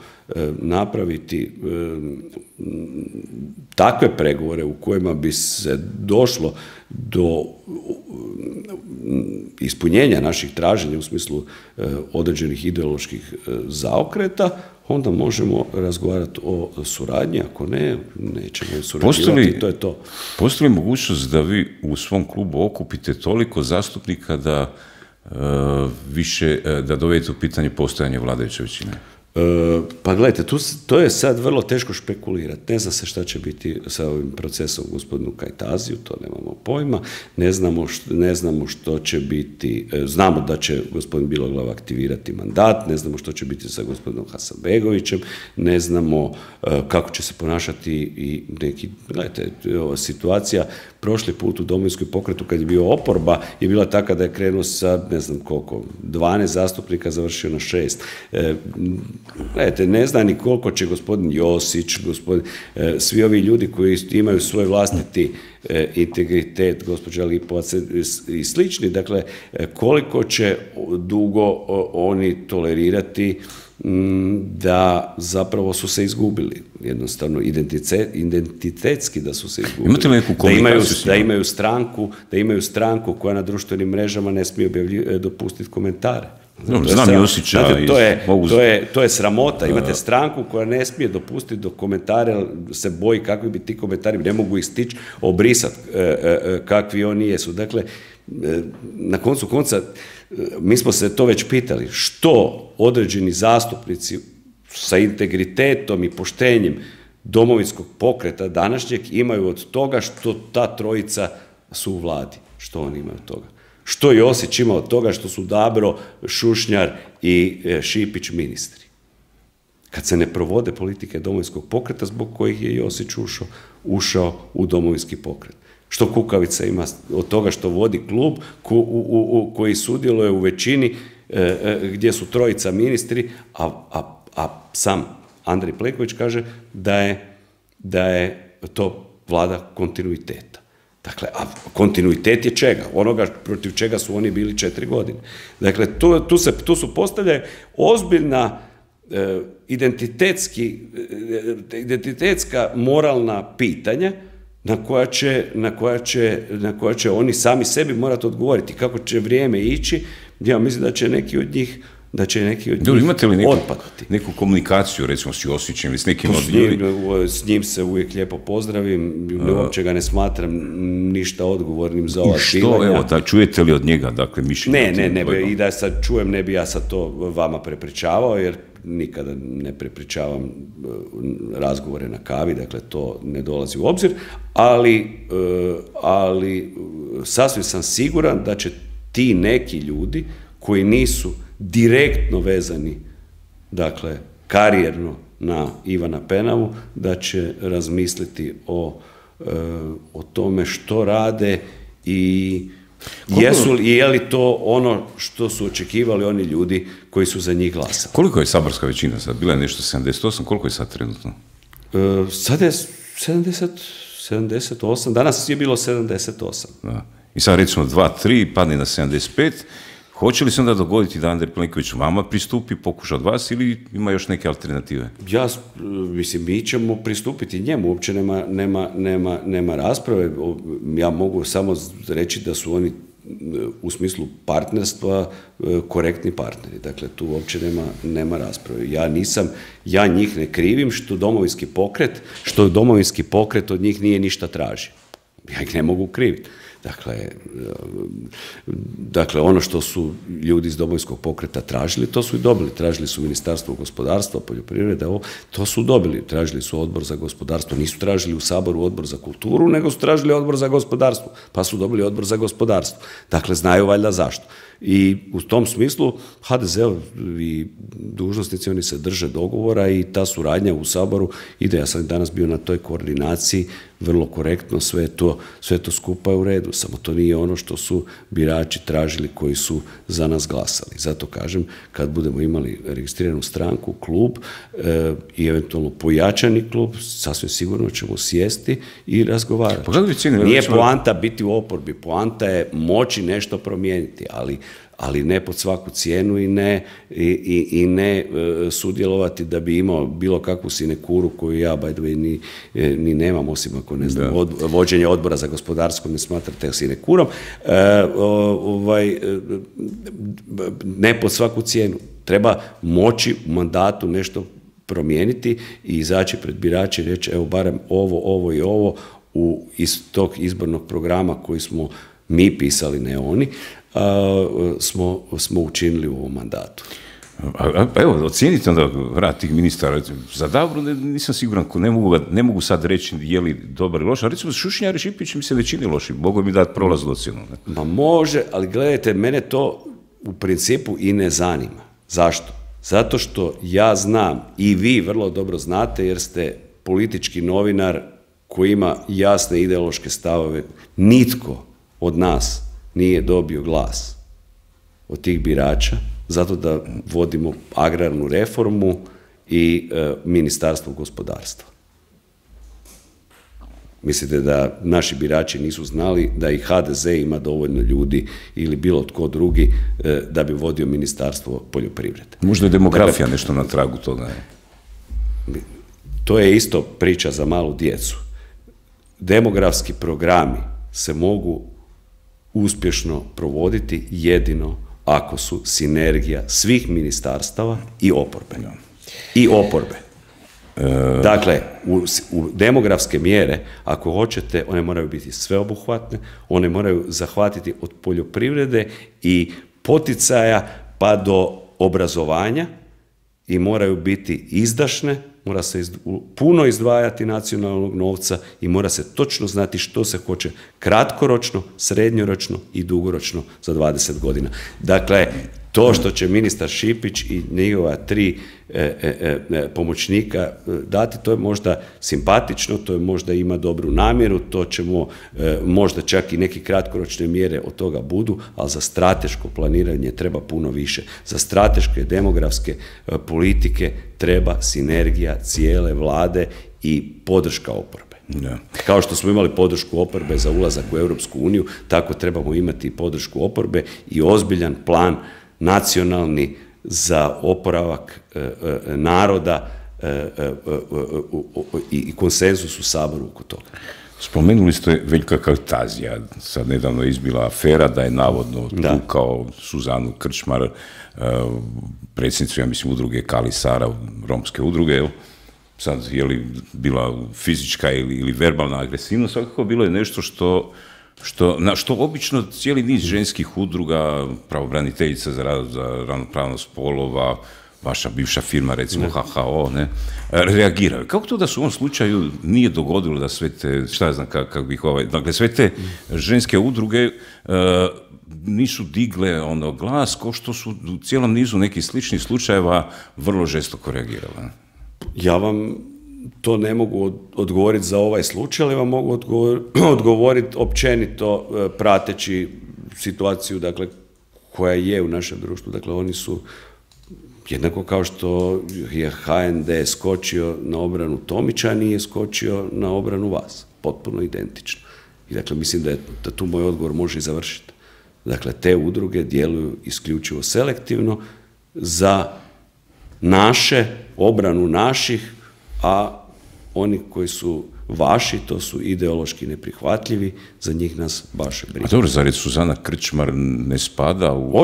napraviti takve pregovore u kojima bi se došlo do ispunjenja naših traženja u smislu određenih ideoloških zaokreta, onda možemo razgovarati o suradnji, ako ne, nećemo surađivati, to je to. Postoji li mogućnost da vi u svom klubu okupite toliko zastupnika da da dovedete u pitanje postojanje vladajuće većine? Pa gledajte, to je sad vrlo teško špekulirati. Ne zna se šta će biti sa ovim procesom gospodinu Kajtaziju, to nemamo pojma. Ne znamo što će biti, znamo da će gospodin Biloglav aktivirati mandat, ne znamo što će biti sa gospodinom Hasanbegovićem, ne znamo kako će se ponašati i neki, gledajte, ova situacija prošli put u Domovinskom pokretu kad je bio oporba je bila taka da je krenuo sa, ne znam koliko, 12 zastupnika, završio na 6. Gledajte, ne zna ni koliko će gospodin Josić, svi ovi ljudi koji imaju svoj vlastiti integritet, gospođa Lipovac i slični, dakle, koliko će dugo oni tolerirati da zapravo su se izgubili, jednostavno identitetski da su se izgubili. Imate li neku komunikaciju s njima? Da imaju stranku koja na društvenim mrežama ne smije dopustiti komentare. Znam Josića. To je sramota. Imate stranku koja ne smije dopustiti do komentare, se boji kakvi bi ti komentari, ne mogu ih stići, obrisati kakvi oni jesu. Dakle, na koncu konca, mi smo se to već pitali, što određeni zastupnici sa integritetom i poštenjem Domovinskog pokreta današnjeg imaju od toga što ta trojica su u vladi. Što oni imaju od toga? Što Josić ima od toga što su Dabro, Šušnjar i Šipić ministri? Kad se ne provode politike Domovinskog pokreta zbog kojih je Josić ušao u Domovinski pokret. Što Kukavica ima od toga što vodi klub koji sudjeluje u većini gdje su trojica ministri, a sam Andrej Plenković kaže da je to vlada kontinuiteta. Dakle, a kontinuitet je čega? Onoga protiv čega su oni bili 4 godine. Dakle, tu su postavljaju ozbiljna identitetska moralna pitanja na koja će oni sami sebi morati odgovoriti. Kako će vrijeme ići, ja mislim da će neki od njih imate li otpadati. neku komunikaciju, recimo s Josićem ili s nekim od ljudi? S njim se uvijek lijepo pozdravim, uopće ga ne smatram ništa odgovornim za ova pitanja. Evo, čujete li od njega, dakle, mišljenje? Ne, i da sad čujem, ne bi ja sad to vama prepričavao, jer nikada ne prepričavam razgovore na kavi, dakle, to ne dolazi u obzir, ali sasvim sam siguran da će ti neki ljudi koji nisu direktno vezani, dakle, karijerno na Ivana Penavu, da će razmisliti o tome što rade i je li to ono što su očekivali oni ljudi koji su za njih glasali. Koliko je saborska većina sad? Bila je nešto 78, koliko je sad trenutno? Sad je 78, danas je bilo 78. Da. I sad recimo 2-3 padne na 75. Hoće li se onda dogoditi da Andrej Plenković vama pristupi, pokuša od vas, ili ima još neke alternative? Mislim, mi ćemo pristupiti njemu, uopće nema rasprave. Ja mogu samo reći da su oni u smislu partnerstva korektni partneri. Dakle, tu uopće nema rasprave. Ja njih ne krivim što Domovinski pokret od njih nije ništa tražio. Ja ih ne mogu kriviti. Dakle, ono što su ljudi iz Domovinskog pokreta tražili, to su i dobili. Tražili su Ministarstvo gospodarstva, poljoprivrede, to su dobili. Tražili su Odbor za gospodarstvo. Nisu tražili u Saboru Odbor za kulturu, nego su tražili Odbor za gospodarstvo. Pa su dobili Odbor za gospodarstvo. Dakle, znaju valjda zašto. I u tom smislu HDZ-ovi dužnosnici, oni se drže dogovora i ta suradnja u Saboru ide. Ja sam danas bio na toj koordinaciji, vrlo korektno, sve to skupa je u redu, samo to nije ono što su birači tražili koji su za nas glasali. Zato kažem, kad budemo imali registriranu stranku, klub i eventualno pojačani klub, sasvim sigurno ćemo sjesti i razgovarati. Nije poanta biti u oporbi, poanta je moći nešto promijeniti, ali ne pod svaku cijenu i ne sudjelovati da bi imao bilo kakvu sinekuru koju ja, by the way, ni nemam, osim ako ne znam, vođenje Odbora za gospodarstvo ne smatrate sinekurom, ne pod svaku cijenu. Treba moći u mandatu nešto promijeniti i izaći pred birače i reći, evo, barem ovo i ovo iz tog izbornog programa koji smo mi pisali, ne oni, smo učinili u ovom mandatu. Evo, ocijenite onda rad tih ministara. Za Davru nisam siguran, ne mogu sad reći je li dobar ili loš, a recimo Šušnjar i Šipić mi se ne čini loši, mogu mi dati prolaznu ocjenu. Ma može, ali gledajte, mene to u principu i ne zanima. Zašto? Zato što ja znam i vi vrlo dobro znate, jer ste politički novinar koji ima jasne ideološke stavove. Nitko od nas nije dobio glas od tih birača zato da vodimo agrarnu reformu i Ministarstvo gospodarstva. Mislite da naši birači nisu znali da i HDZ ima dovoljno ljudi ili bilo tko drugi da bi vodio Ministarstvo poljoprivrede? Možda je demografija nešto na tragu toga. To je isto priča za malu djecu. Demografski programi se mogu uspješno provoditi jedino ako su sinergija svih ministarstava i oporbe. Dakle, u demografske mjere, ako hoćete, one moraju biti sveobuhvatne, one moraju zahvatiti od poljoprivrede i poticaja pa do obrazovanja i moraju biti izdašne, mora se puno izdvajati nacionalnog novca i mora se točno znati što se hoće kratkoročno, srednjoročno i dugoročno za 20 godina. Dakle, to što će ministar Šipić i njegova 3 pomoćnika dati, to je možda simpatično, to je možda ima dobru namjeru, to ćemo možda čak i neke kratkoročne mjere od toga budu, ali za strateško planiranje treba puno više. Za strateške demografske politike treba sinergija cijele vlade i podrška oporbe. Da. Kao što smo imali podršku oporbe za ulazak u Europsku uniju, tako trebamo imati i podršku oporbe i ozbiljan plan nacionalni za oporavak naroda i konsenzus u Saboru oko toga. Spomenuli ste Veljka Kajtazija, sad nedavno je izbila afera da je navodno tukao Suzanu Krčmar, predsjednicu, ja mislim, udruge Kali Sara, romske udruge, jel? Sad, je li bila fizička ili verbalna agresivnost, svakako bilo je nešto na što obično cijeli niz ženskih udruga, pravobraniteljica za ravnopravnost spolova, vaša bivša firma, recimo HHO, reagiraju. Kako to da se u ovom slučaju nije dogodilo da sve te, šta ja znam kako bih dakle sve te ženske udruge nisu digle glas, kao što su u cijelom nizu nekih sličnih slučajeva vrlo žestoko reagirale? Ja vam to ne mogu odgovoriti za ovaj slučaj, ali vam mogu odgovoriti općenito prateći situaciju, dakle, koja je u našem društvu. Dakle, oni su jednako kao što je HND skočio na obranu Tomića, nije skočio na obranu vas. Potpuno identično. I dakle, mislim da tu moj odgovor može i završiti. Dakle, te udruge djeluju isključivo selektivno za naše, obranu naših, a oni koji su vaši, to su ideološki neprihvatljivi, za njih nas baš briga. A dobro, zar je Suzana Krčmar ne spada u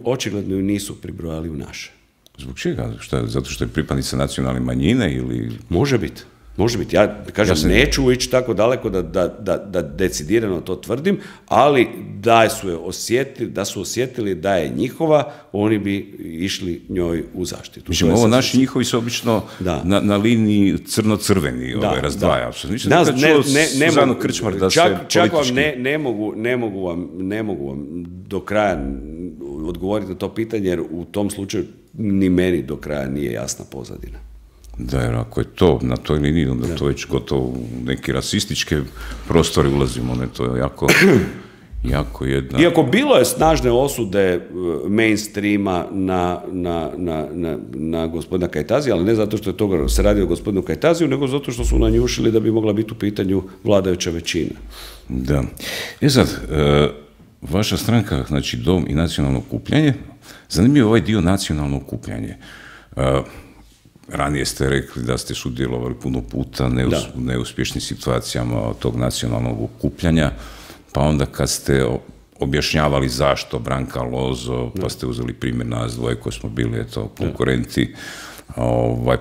očigledno ju nisu pribrojali u naše. Zbog čega? Zato što je pripadnica nacionalne manjine ili... Može biti. Ja kažem, neću ići tako daleko da decidirano to tvrdim, ali da su osjetili da je njihova, oni bi išli njoj u zaštitu. Mislim, ovo naši njihovi su obično na liniji crno-crveni, razdvaja. Suzanu Krčmar da se politički... Čak vam ne mogu vam do kraja odgovoriti na to pitanje, jer u tom slučaju ni meni do kraja nije jasna pozadina. Da, jer ako je to na toj liniji, onda to već gotovo u neke rasističke prostore ulazimo, to je jako jedna... Iako bilo je snažne osude mainstreama na gospodina Kajtazija, ali ne zato što je toga se radi o gospodinu Kajtaziju, nego zato što su nanjušili da bi mogla biti u pitanju vladajuća većina. Da. Sad, vaša stranka, znači Dom i nacionalno okupljanje, zanimljivo ovaj dio nacionalno okupljanje. Ranije ste rekli da ste sudjelovali puno puta u neuspješnim situacijama tog nacionalnog okupljanja, pa onda kad ste objašnjavali zašto Branka Lozo, pa ste uzeli primjer nas dvoje koji smo bili konkurenti,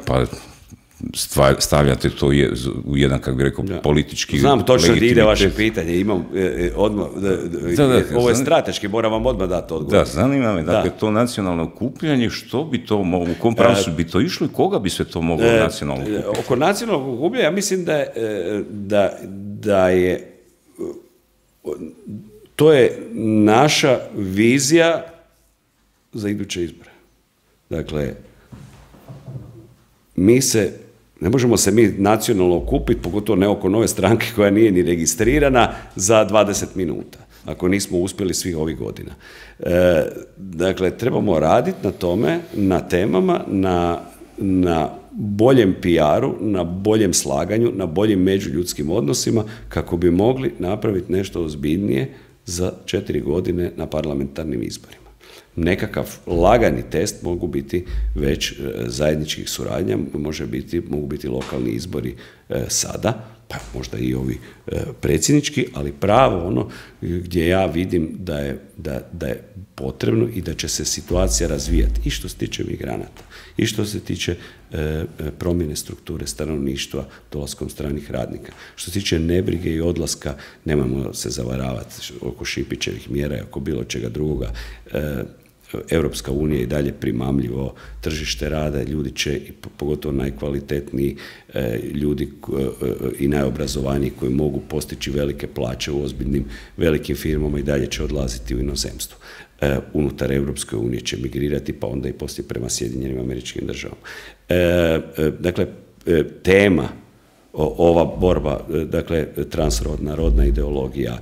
pa stavljate to u jedan, kako bi rekao, politički... Znam točno gdje ide vaše pitanje, imam odmah, ovo je strateški, moram vam odmah dati odgovor. Da, zanima me, dakle, to nacionalno okupljanje, što bi to moglo, u kom pravcu bi to išlo i koga bi se to moglo nacionalno okupljati? Oko nacionalnog okupljanja, ja mislim da je to je naša vizija za iduće izbore. Dakle, ne možemo se mi nacionalno okupiti, pogotovo ne oko nove stranke koja nije ni registrirana, za 20 minuta, ako nismo uspjeli svih ovih godina. Dakle, trebamo raditi na tome, na temama, na boljem PR-u, na boljem slaganju, na boljim međuljudskim odnosima, kako bi mogli napraviti nešto ozbiljnije za 4 godine na parlamentarnim izborima. Nekakav lagani test mogu biti već zajedničkih suradnja, mogu biti lokalni izbori sada, pa možda i ovi predsjednički, ali pravo ono gdje ja vidim da je potrebno i da će se situacija razvijati i što se tiče migranata, i što se tiče promjene strukture stanovništva dolaskom stranih radnika. Što se tiče nebrige i odlaska, nemojmo se zavaravati oko Šipićevih mjera i oko bilo čega drugoga. Europska unija i dalje primamljivo tržište rada, ljudi će, pogotovo najkvalitetniji ljudi i najobrazovaniji koji mogu postići velike plaće u ozbiljnim velikim firmama i dalje će odlaziti u inozemstvo. Unutar Europske unije će migrirati, pa onda i poslije prema Sjedinjenim Američkim Državama. Dakle, tema ova borba, dakle, transrodna, rodna ideologija,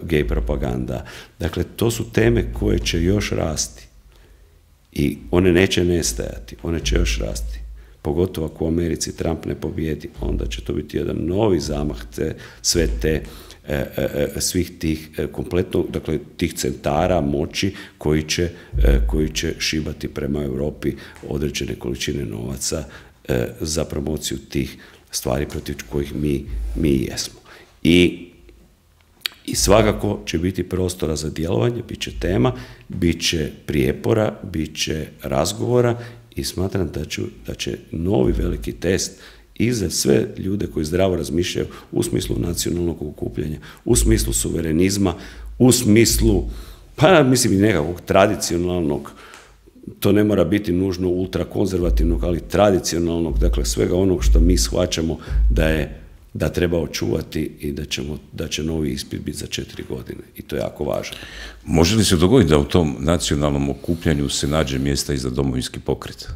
gej propaganda, dakle, to su teme koje će još rasti i one neće nestajati, one će još rasti. pogotovo ako u Americi Trump ne pobijedi, onda će to biti jedan novi zamah svih tih kompletno, dakle, tih centara moći koji će šibati prema Europi određene količine novaca za promociju tih stvari protiv kojih mi jesmo. I svakako će biti prostora za djelovanje, bit će tema, bit će prijepora, bit će razgovora i smatram da će novi veliki test i za sve ljude koji zdravo razmišljaju u smislu nacionalnog okupljanja, u smislu suverenizma, u smislu, pa mislim i nekakvog tradicionalnog, to ne mora biti nužno ultrakonzervativnog, ali tradicionalnog, dakle svega onog što mi shvaćamo da treba očuvati i da će novi ispit biti za 4 godine. I to je jako važno. Može li se dogoditi da u tom nacionalnom okupljanju se nađe mjesta i za Domovinski pokret?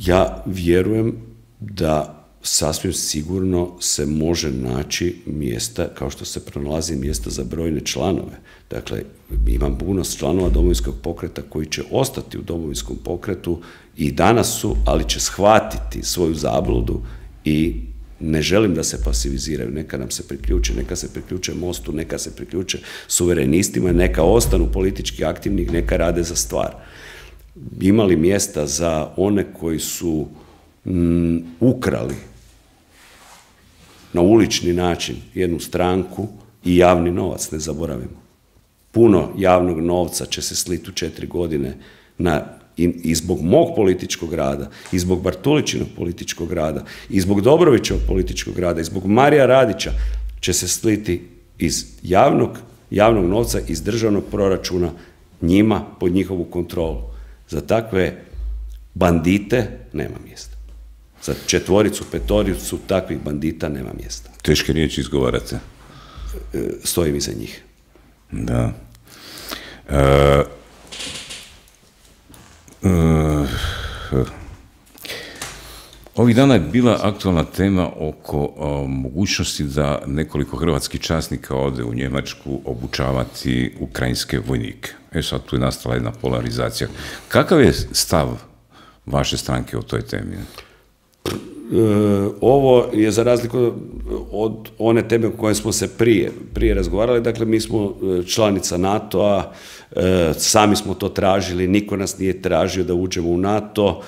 Ja vjerujem da sasvim sigurno se može naći mjesta, kao što se pronalazi mjesta za brojne članove. Dakle, imam puno članova Domovinskog pokreta koji će ostati u Domovinskom pokretu i danas su, ali će shvatiti svoju zabludu i ne želim da se pasiviziraju. Neka nam se priključe Mostu, neka se priključe suverenistima, neka ostanu politički aktivni, neka rade za stvar. Imali mjesta za one koji su ukrali na ulični način jednu stranku i javni novac, ne zaboravimo. Puno javnog novca će se sliti u 4 godine i zbog mog političkog rada, i zbog Bartuličinog političkog rada, i zbog Dobrovićevog političkog rada, i zbog Marija Radića će se sliti iz javnog novca, iz državnog proračuna njima pod njihovu kontrolu. Za takve bandite nema mjesta. Za 4, 5 takvih bandita nema mjesta. Teške riječi izgovarate. Stojim iza njih. Da. Ovih dana je bila aktualna tema oko mogućnosti da nekoliko hrvatskih časnika ode u Njemačku obučavati ukrajinske vojnike. Sad tu je nastala jedna polarizacija. Kakav je stav vaše stranke o toj temi? Ovo je za razliku od one teme o kojoj smo se prije razgovarali. Dakle, mi smo članica NATO-a, sami smo to tražili, niko nas nije tražio da uđemo u NATO.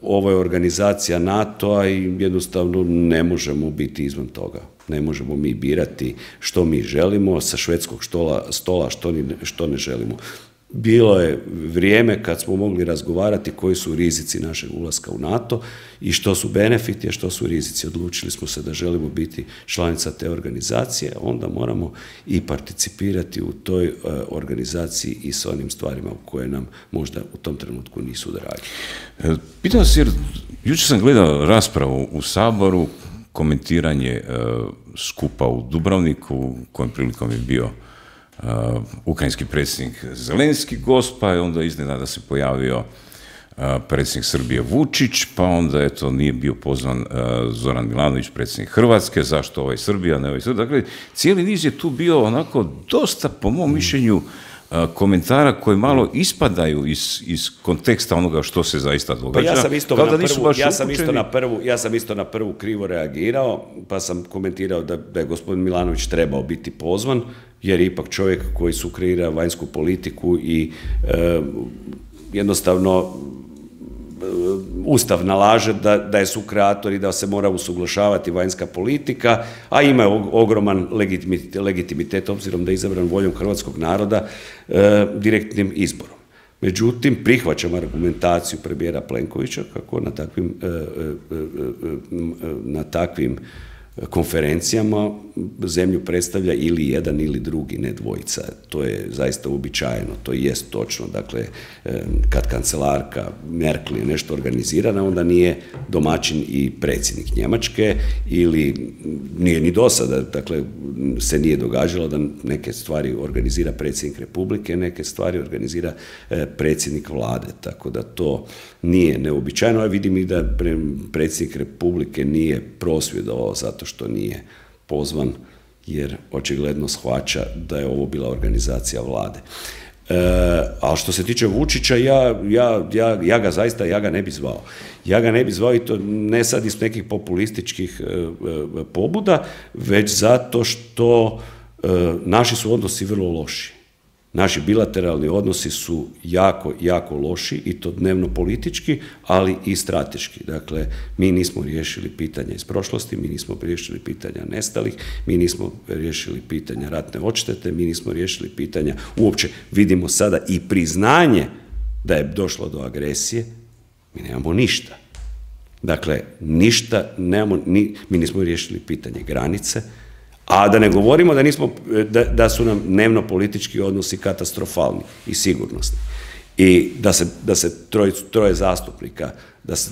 Ovo je organizacija NATO-a i jednostavno ne možemo biti izvan toga. Ne možemo mi birati što mi želimo, sa švedskog stola što ne želimo. Bilo je vrijeme kad smo mogli razgovarati koji su rizici našeg ulaska u NATO i što su benefiti, a što su rizici. Odlučili smo se da želimo biti članica te organizacije, onda moramo i participirati u toj organizaciji i s onim stvarima koje nam možda u tom trenutku nisu dragi. Pitam se, jer jučer sam gledao raspravu u Saboru, komentiranje skupa u Dubrovniku, kojom prilikom je bio ukrajinski predsjednik Zelenski gost, pa je onda iznenada se pojavio predsjednik Srbije Vučić, pa onda nije bio pozvan Zoran Milanović, predsjednik Hrvatske, zašto ovaj Srbija, ne ovaj Srbija. Dakle, cijeli niz je tu bio onako dosta, po mom mišljenju, komentara koji malo ispadaju iz konteksta onoga što se zaista događa. Pa ja sam isto na prvu krivo reagirao, pa sam komentirao da je gospodin Milanović trebao biti pozvan, jer je ipak čovjek koji sukreira vanjsku politiku i jednostavno Ustav nalaže da je sukreator i da se mora usuglašavati vanjska politika, a ima ogroman legitimitet obzirom da je izabran voljom hrvatskog naroda direktnim izborom. Međutim, prihvaćam argumentaciju premijera Plenkovića kako na takvim konferencijama zemlju predstavlja ili jedan ili drugi, ne dvojica. To je zaista uobičajeno, to jest točno. Dakle, kad kancelarka Merkel je nešto organizirana, onda nije domaćin i predsjednik Njemačke ili nije ni do sada, dakle, se nije događalo da neke stvari organizira predsjednik Republike, neke stvari organizira predsjednik vlade, tako da to nije neuobičajeno, a vidim i da predsjednik Republike nije prosvjedovao zato što nije pozvan, jer očigledno shvaća da je ovo bila organizacija vlade. Ali što se tiče Vučića, ja ga zaista, ja ga ne bi zvao. Ja ga ne bi zvao i to ne sad iz nekih populističkih pobuda, već zato što naši su odnosi vrlo loši. Naši bilateralni odnosi su jako, jako loši i to dnevno politički, ali i strateški. Dakle, mi nismo riješili pitanja iz prošlosti, mi nismo riješili pitanja nestalih, mi nismo riješili pitanja ratne odštete, mi nismo riješili pitanja, uopće vidimo sada i priznanje da je došlo do agresije, mi nemamo ništa. Dakle, ništa nemamo, mi nismo riješili pitanje granice, a da ne govorimo da su nam dnevno politički odnosi katastrofalni i sigurnosni. I da se troje zastupnika, da se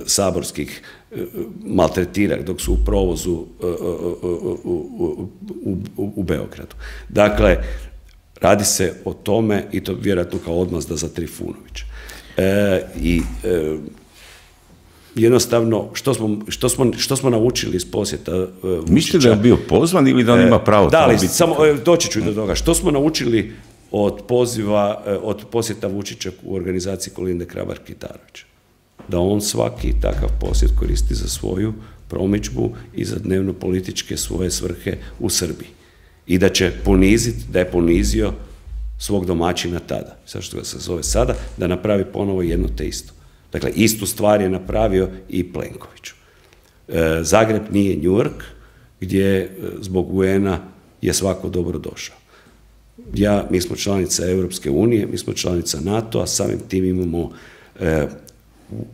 saborskih maltretira dok su u provozu u Beogradu. Dakle, radi se o tome i to vjerojatno kao odmazda za Trifunovića. Jednostavno, što smo naučili iz posjeta Vučića? Mislite da je bio pozvan ili da on ima pravo? Da, ali samo doći ću do toga. Što smo naučili od posjeta Vučića u organizaciji Kolinde Grabar-Kitarović? Da on svaki takav posjet koristi za svoju promidžbu i za dnevno političke svoje svrhe u Srbiji. I da će da je ponizio svog domaćina tada, sad što ga se zove sada, da napravi ponovo jedno te isto. Dakle, istu stvar je napravio i Plenkoviću. Zagreb nije New York, gdje zbog UN-a je svako dobro došao. Mi smo članica Europske unije, mi smo članica NATO-a, samim tim imamo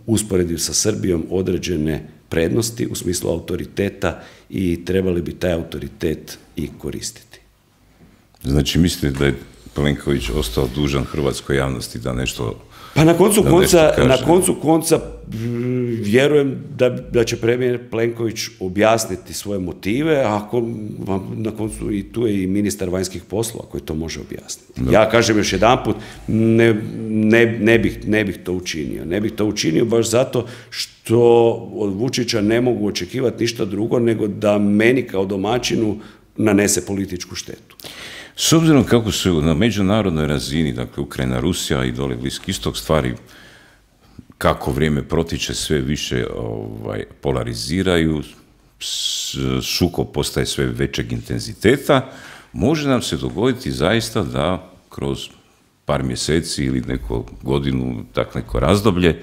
usporedbi sa Srbijom određene prednosti u smislu autoriteta i trebali bi taj autoritet i koristiti. Znači, mislite da je Plenković ostao dužan hrvatskoj javnosti da nešto... Pa na koncu konca vjerujem da će premijer Plenković objasniti svoje motive, ako na koncu i tu je i ministar vanjskih poslova koji to može objasniti. Da. Ja kažem još jedanput, ne bih to učinio. Ne bih to učinio baš zato što od Vučića ne mogu očekivati ništa drugo nego da meni kao domaćinu nanese političku štetu. S obzirom kako su na međunarodnoj razini, dakle Ukrajina, Rusija i dole Bliski istok, stvari kako vrijeme protiče sve više polariziraju, sukob postaje sve većeg intenziteta, može nam se dogoditi zaista da kroz par mjeseci ili neku godinu, dakle neko razdoblje,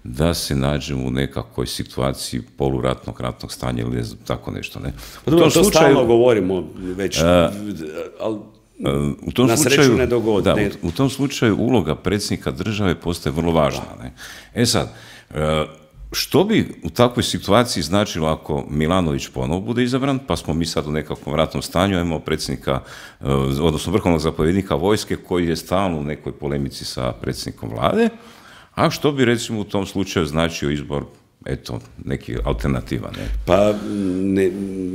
da se nađemo u nekakvoj situaciji poluratnog, ratnog stanja ili ne znam, tako nešto. Ne? To stalno govorimo već, ali na sreću ne dogodi. Da, u tom slučaju uloga predsjednika države postaje vrlo važna. Ne? Sad, što bi u takvoj situaciji značilo ako Milanović ponovo bude izabran, pa smo mi sad u nekakvom ratnom stanju, imamo predsjednika, odnosno vrhovnog zapovjednika vojske koji je stalno u nekoj polemici sa predsjednikom vlade, a što bi recimo u tom slučaju značio izbor, eto, neki alternativa, ne? Pa,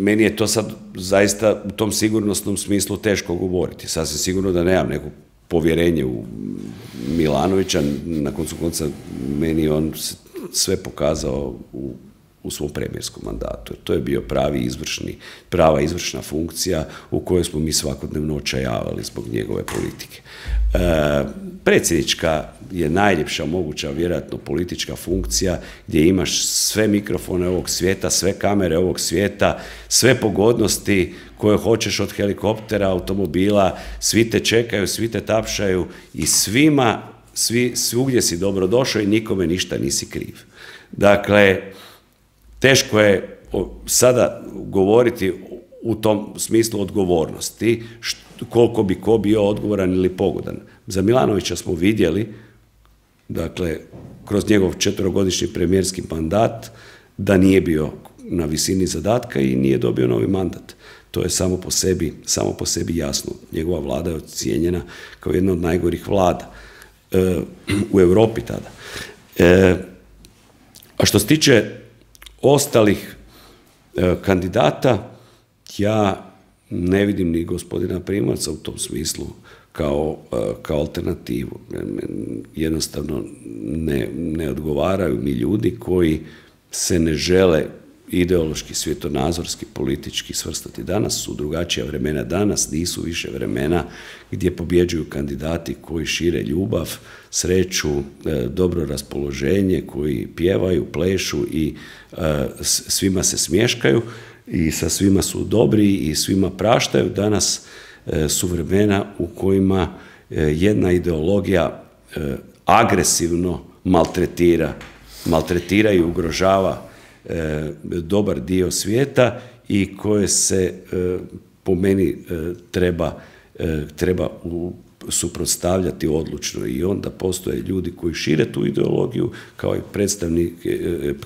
meni je to sad zaista u tom sigurnosnom smislu teško govoriti. Sasvim sigurno da nemam neko povjerenje u Milanovića, na koncu konca meni on sve pokazao u svom premijerskom mandatu. To je bio prava izvršna funkcija u kojoj smo mi svakodnevno očajavali zbog njegove politike. Predsjednička je najljepša moguća, vjerojatno, politička funkcija gdje imaš sve mikrofone ovog svijeta, sve kamere ovog svijeta, sve pogodnosti koje hoćeš od helikoptera, automobila, svi te čekaju, svi te tapšaju i svugdje si dobrodošao i nikome ništa nisi kriv. Dakle, teško je sada govoriti u tom smislu odgovornosti, koliko bi ko bio odgovoran ili pogodan. Za Milanovića smo vidjeli, dakle, kroz njegov 4-godišnji premijerski mandat, da nije bio na visini zadatka i nije dobio novi mandat. To je samo po sebi jasno. Njegova vlada je ocijenjena kao jedna od najgorih vlada u Europi tada. A što se tiče ostalih kandidata, ja ne vidim ni gospodina Primorca u tom smislu kao alternativu. Jednostavno ne odgovaraju mi ljudi koji se ne žele ideološki, svjetonazorski, politički svrstati. Danas su drugačija vremena, danas nisu više vremena gdje pobjeđuju kandidati koji šire ljubav, sreću, dobro raspoloženje, koji pjevaju, plešu i svima se smješkaju i sa svima su dobri i svima praštaju. Danas su vremena u kojima jedna ideologija agresivno maltretira i ugrožava dobar dio svijeta i koje se po meni treba suprotstavljati odlučno. I onda postoje ljudi koji šire tu ideologiju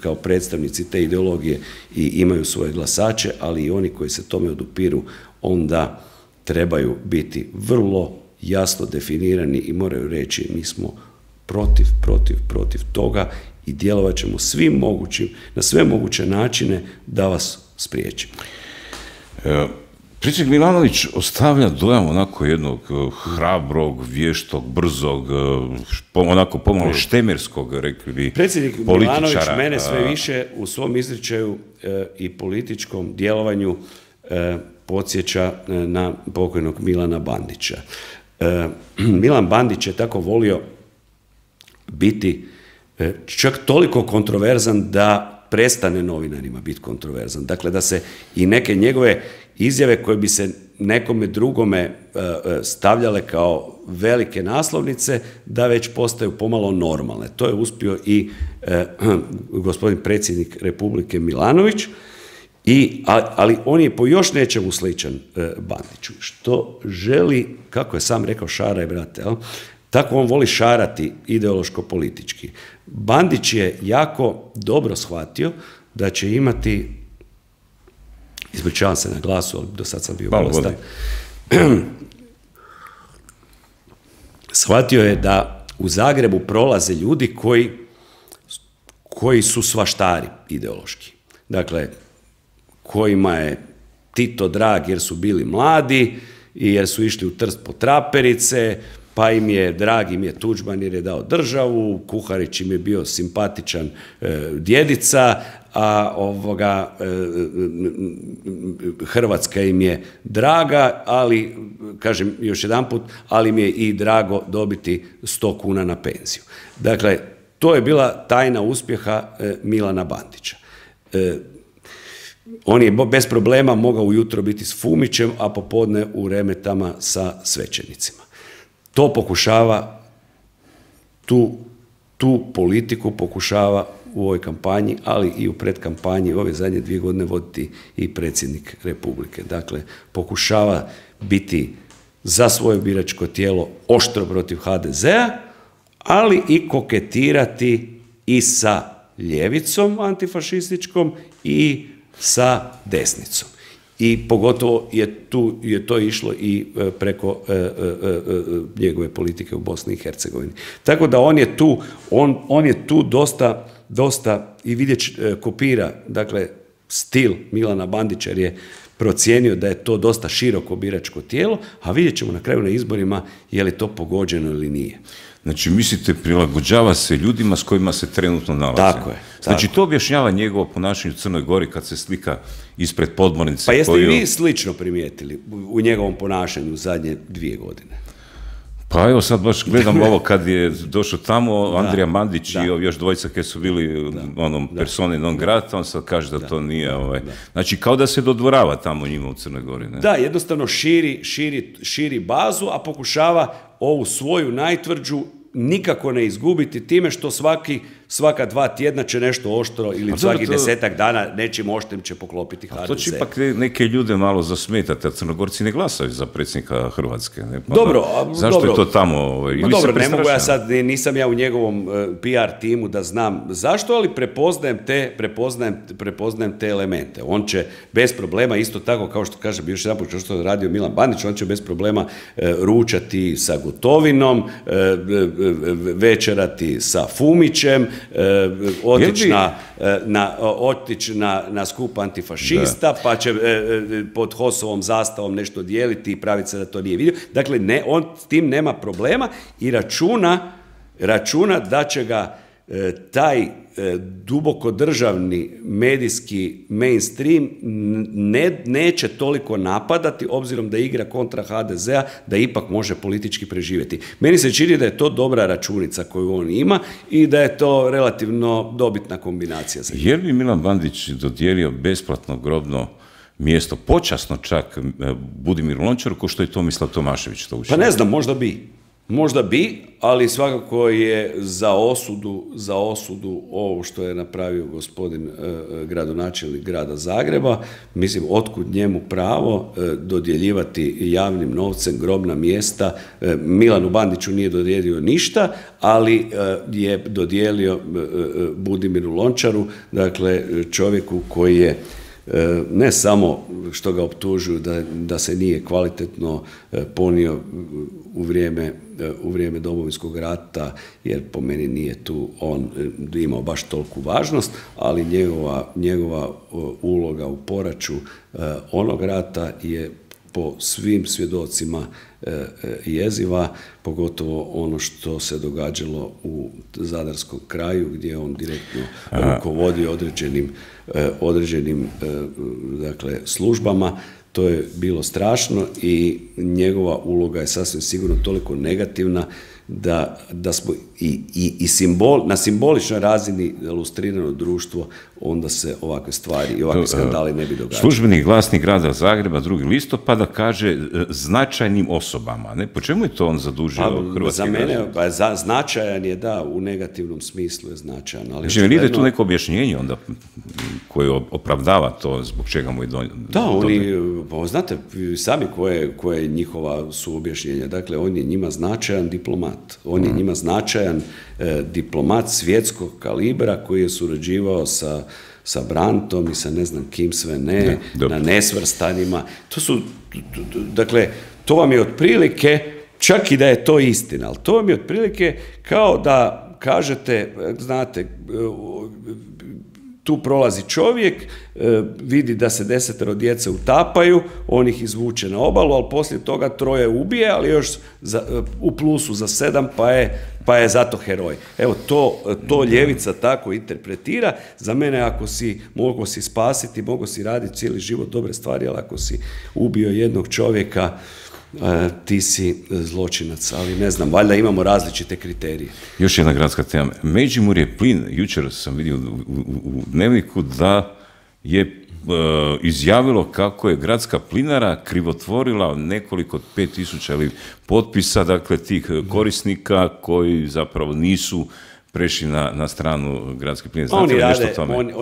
kao predstavnici te ideologije i imaju svoje glasače, ali i oni koji se tome odupiru onda trebaju biti vrlo jasno definirani i moraju reći mi smo protiv toga i djelovat ćemo na sve moguće načine da vas spriječimo. Predsjednik Milanović ostavlja dojam onako jednog hrabrog, vještog, brzog, onako pomalo štemerskog, rekli bi, predsjednik političara. Milanović mene sve više u svom izričaju i političkom djelovanju podsjeća na pokojnog Milana Bandića. Milan Bandić je tako volio biti čak toliko kontroverzan da prestane novinarima biti kontroverzan. Dakle, da se i neke njegove izjave koje bi se nekome drugome stavljale kao velike naslovnice, da već postaju pomalo normalne. To je uspio i gospodin predsjednik Republike Milanović, ali on je po još nečemu sličan Bandiću. Što želi, kako je sam rekao, šaraj brate, jel? Tako on voli šarati ideološko-politički. Bandić je jako dobro shvatio da će imati, ispričavam se na glasu, ali do sad sam bio bolestan, shvatio je da u Zagrebu prolaze ljudi koji su svaštari ideološki. Dakle, kojima je Tito drag jer su bili mladi i jer su išli u Trst po traperice, pa im je drag im je Tuđman jer je dao državu, Kuharić im je bio simpatičan djedica, a Hrvatska im je draga, ali, kažem još jedanput, ali mi je i drago dobiti 100 kuna na penziju. Dakle, to je bila tajna uspjeha Milana Bandića. On je bez problema mogao ujutro biti s Fumićem, a popodne u remetama sa svećenicima. To pokušava, tu politiku pokušava u ovoj kampanji, ali i u predkampanji ove zadnje 2 godine voditi i predsjednik Republike. Dakle, pokušava biti za svoje biračko tijelo oštro protiv HDZ-a, ali i koketirati i sa ljevicom antifašističkom i sa desnicom. I pogotovo je to išlo i preko njegove politike u Bosni i Hercegovini. Tako da on je tu dosta i kopira, dakle, stil Milana Bandića, jer je procijenio da je to dosta široko biračko tijelo, a vidjet ćemo na kraju na izborima je li to pogođeno ili nije. Znači, mislite, prilagođava se ljudima s kojima se trenutno nalazi. Tako je. Znači, to objašnjava njegovo ponašanje u Crnoj Gori kad se slika ispred podmornice. Pa jeste i vi slično primijetili u njegovom ponašanju zadnje 2 godine? Pa evo sad baš gledam ovo kad je došao tamo, Andrija Mandić i još dvojica koji su bili persone non grata, on sad kaže da to nije. Znači, kao da se dodvorava tamo njima u Crnoj Gori. Ne? Da, jednostavno širi bazu, a pokušava ovu svoju najtvrđu nikako ne izgubiti time što svaka 2 tjedna će nešto oštro ili svaki 10-ak dana nečim oštrim će poklopiti HDZ. To će ipak neke ljude malo zasmetati, a Crnogorci ne glasaju za predsjednika Hrvatske. Ne? Zašto je to tamo? Dobro, ne mogu ja sad, nisam ja u njegovom PR timu da znam zašto, ali prepoznajem te elemente. On će bez problema, isto tako kao što kažem, još jedan put što je radio Milan Bandić, on će bez problema ručati sa Gotovinom, večerati sa Fumićem, otići na skup antifašista, pa će pod HOS-ovom zastavom nešto dijeliti i praviti se da to nije vidio. Dakle, on s tim nema problema i računa da će ga taj duboko državni medijski mainstream neće toliko napadati, obzirom da igra kontra HDZ-a, da ipak može politički preživjeti. Meni se čini da je to dobra računica koju on ima i da je to relativno dobitna kombinacija. Jer bi Milan Bandić dodijelio besplatno grobno mjesto, počasno čak Budimiru Lončaru, ko što je Tomislav Tomašević to učinio? Pa ne znam, možda bi, ali svakako je za osudu ovo što je napravio gospodin gradonačelnik grada Zagreba. Mislim, otkud njemu pravo dodjeljivati javnim novcem grobna mjesta. Milanu Bandiću nije dodijelio ništa, ali je dodijelio Budimiru Lončaru, dakle čovjeku koji je ne samo što ga optužuju da se nije kvalitetno ponio u vrijeme Domovinskog rata, jer po meni nije tu on imao baš toliku važnost, ali njegova uloga u poraću onog rata je po svim svjedocima jeziva, pogotovo ono što se događalo u Zadarskom kraju, gdje on direktno rukovodi određenim dakle, službama. To je bilo strašno i njegova uloga je sasvim sigurno toliko negativna da smo na simboličnoj razini ilustrirano društvo, onda se ovakve stvari i ovakve skandali ne bi događali. Službeni glasnik grada Zagreba 2. listopada kaže značajnim osobama. Ne? Po čemu je to on zadužio hrvatske za mene, građane? značajan je, da, u negativnom smislu je značajan. Ali znači, ne ide tu neko objašnjenje onda koje opravdava to zbog čega mu je Da, znate sami koje je njihova suobjašnjenja. Dakle, on je njima značajan diplomat. On je njima značajan diplomat svjetskog kalibra koji je surađivao sa Brandtom i sa ne znam kim sve ne, na nesvrstanima. Dakle, to vam je otprilike, čak i da je to istina, ali to vam je otprilike kao da kažete, znate, tu prolazi čovjek, vidi da se 10 djece utapaju, on ih izvuče na obalu, ali poslije toga 3 ubije, ali još u plusu za 7, pa je zato heroj. Evo, to ljevica tako interpretira. Za mene, ako si mogo si spasiti, mogo si raditi cijeli život dobre stvari, ali ako si ubio jednog čovjeka, ti si zločinac, ali ne znam, valjda imamo različite kriterije. Još jedna gradska tema. Međimurje plin, jučer sam vidio u Dnevniku da je izjavilo kako je gradska plinara krivotvorila nekoliko 5000 potpisa, dakle tih korisnika koji zapravo nisu prešli na stranu gradske pline. Znate li nešto o tome?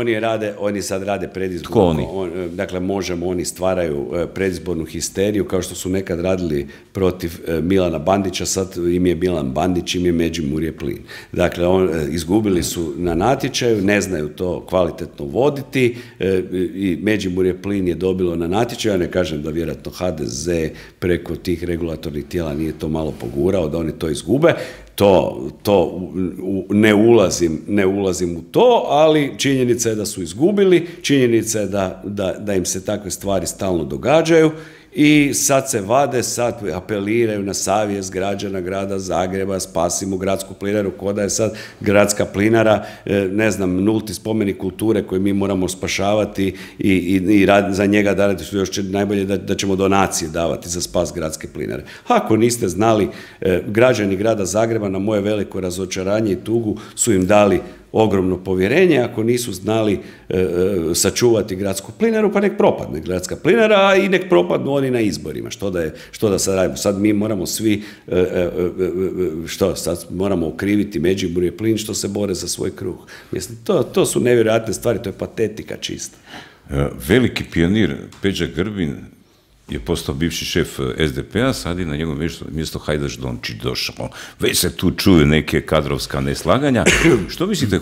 Oni sad rade predizbornu. Tko oni? Dakle, oni stvaraju predizbornu histeriju, kao što su nekad radili protiv Milana Bandića, sad im je Milan Bandić, im je Međimurje plin. Dakle, izgubili su na natječaju, ne znaju to kvalitetno voditi i Međimurje plin je dobilo na natječaju. Ja ne kažem da vjerojatno HDZ preko tih regulatornih tijela nije to malo pogurao, da oni to izgube. Ne ulazim u to, ali činjenica je da su izgubili, činjenica je da im se takve stvari stalno događaju i sad se vade, sad apeliraju na savjest građana grada Zagreba, spasimo gradsku plinaru, ko da je sad gradska plinara, ne znam, nulti spomenik kulture koji mi moramo spašavati i za njega davati, što još najbolje da ćemo donacije davati za spas gradske plinare. Ako niste znali, građani grada Zagreba na moje veliko razočaranje i tugu su im dali ogromno povjerenje. Ako nisu znali sačuvati gradsku plinaru, pa nek propadne gradska plinara i nek propadnu oni na izborima. Što da sad radimo? Sad mi moramo svi, sad moramo okriviti Međimurje plin što se bore za svoj kruh. Mislim, to su nevjerojatne stvari, to je patetika čista. Veliki pionir Peđa Grbin je postao bivši šef SDP-a, sad je na njegovo mjesto Hajdaš Dončić došao. Već se tu čuju neke kadrovska neslaganja. Što mislite,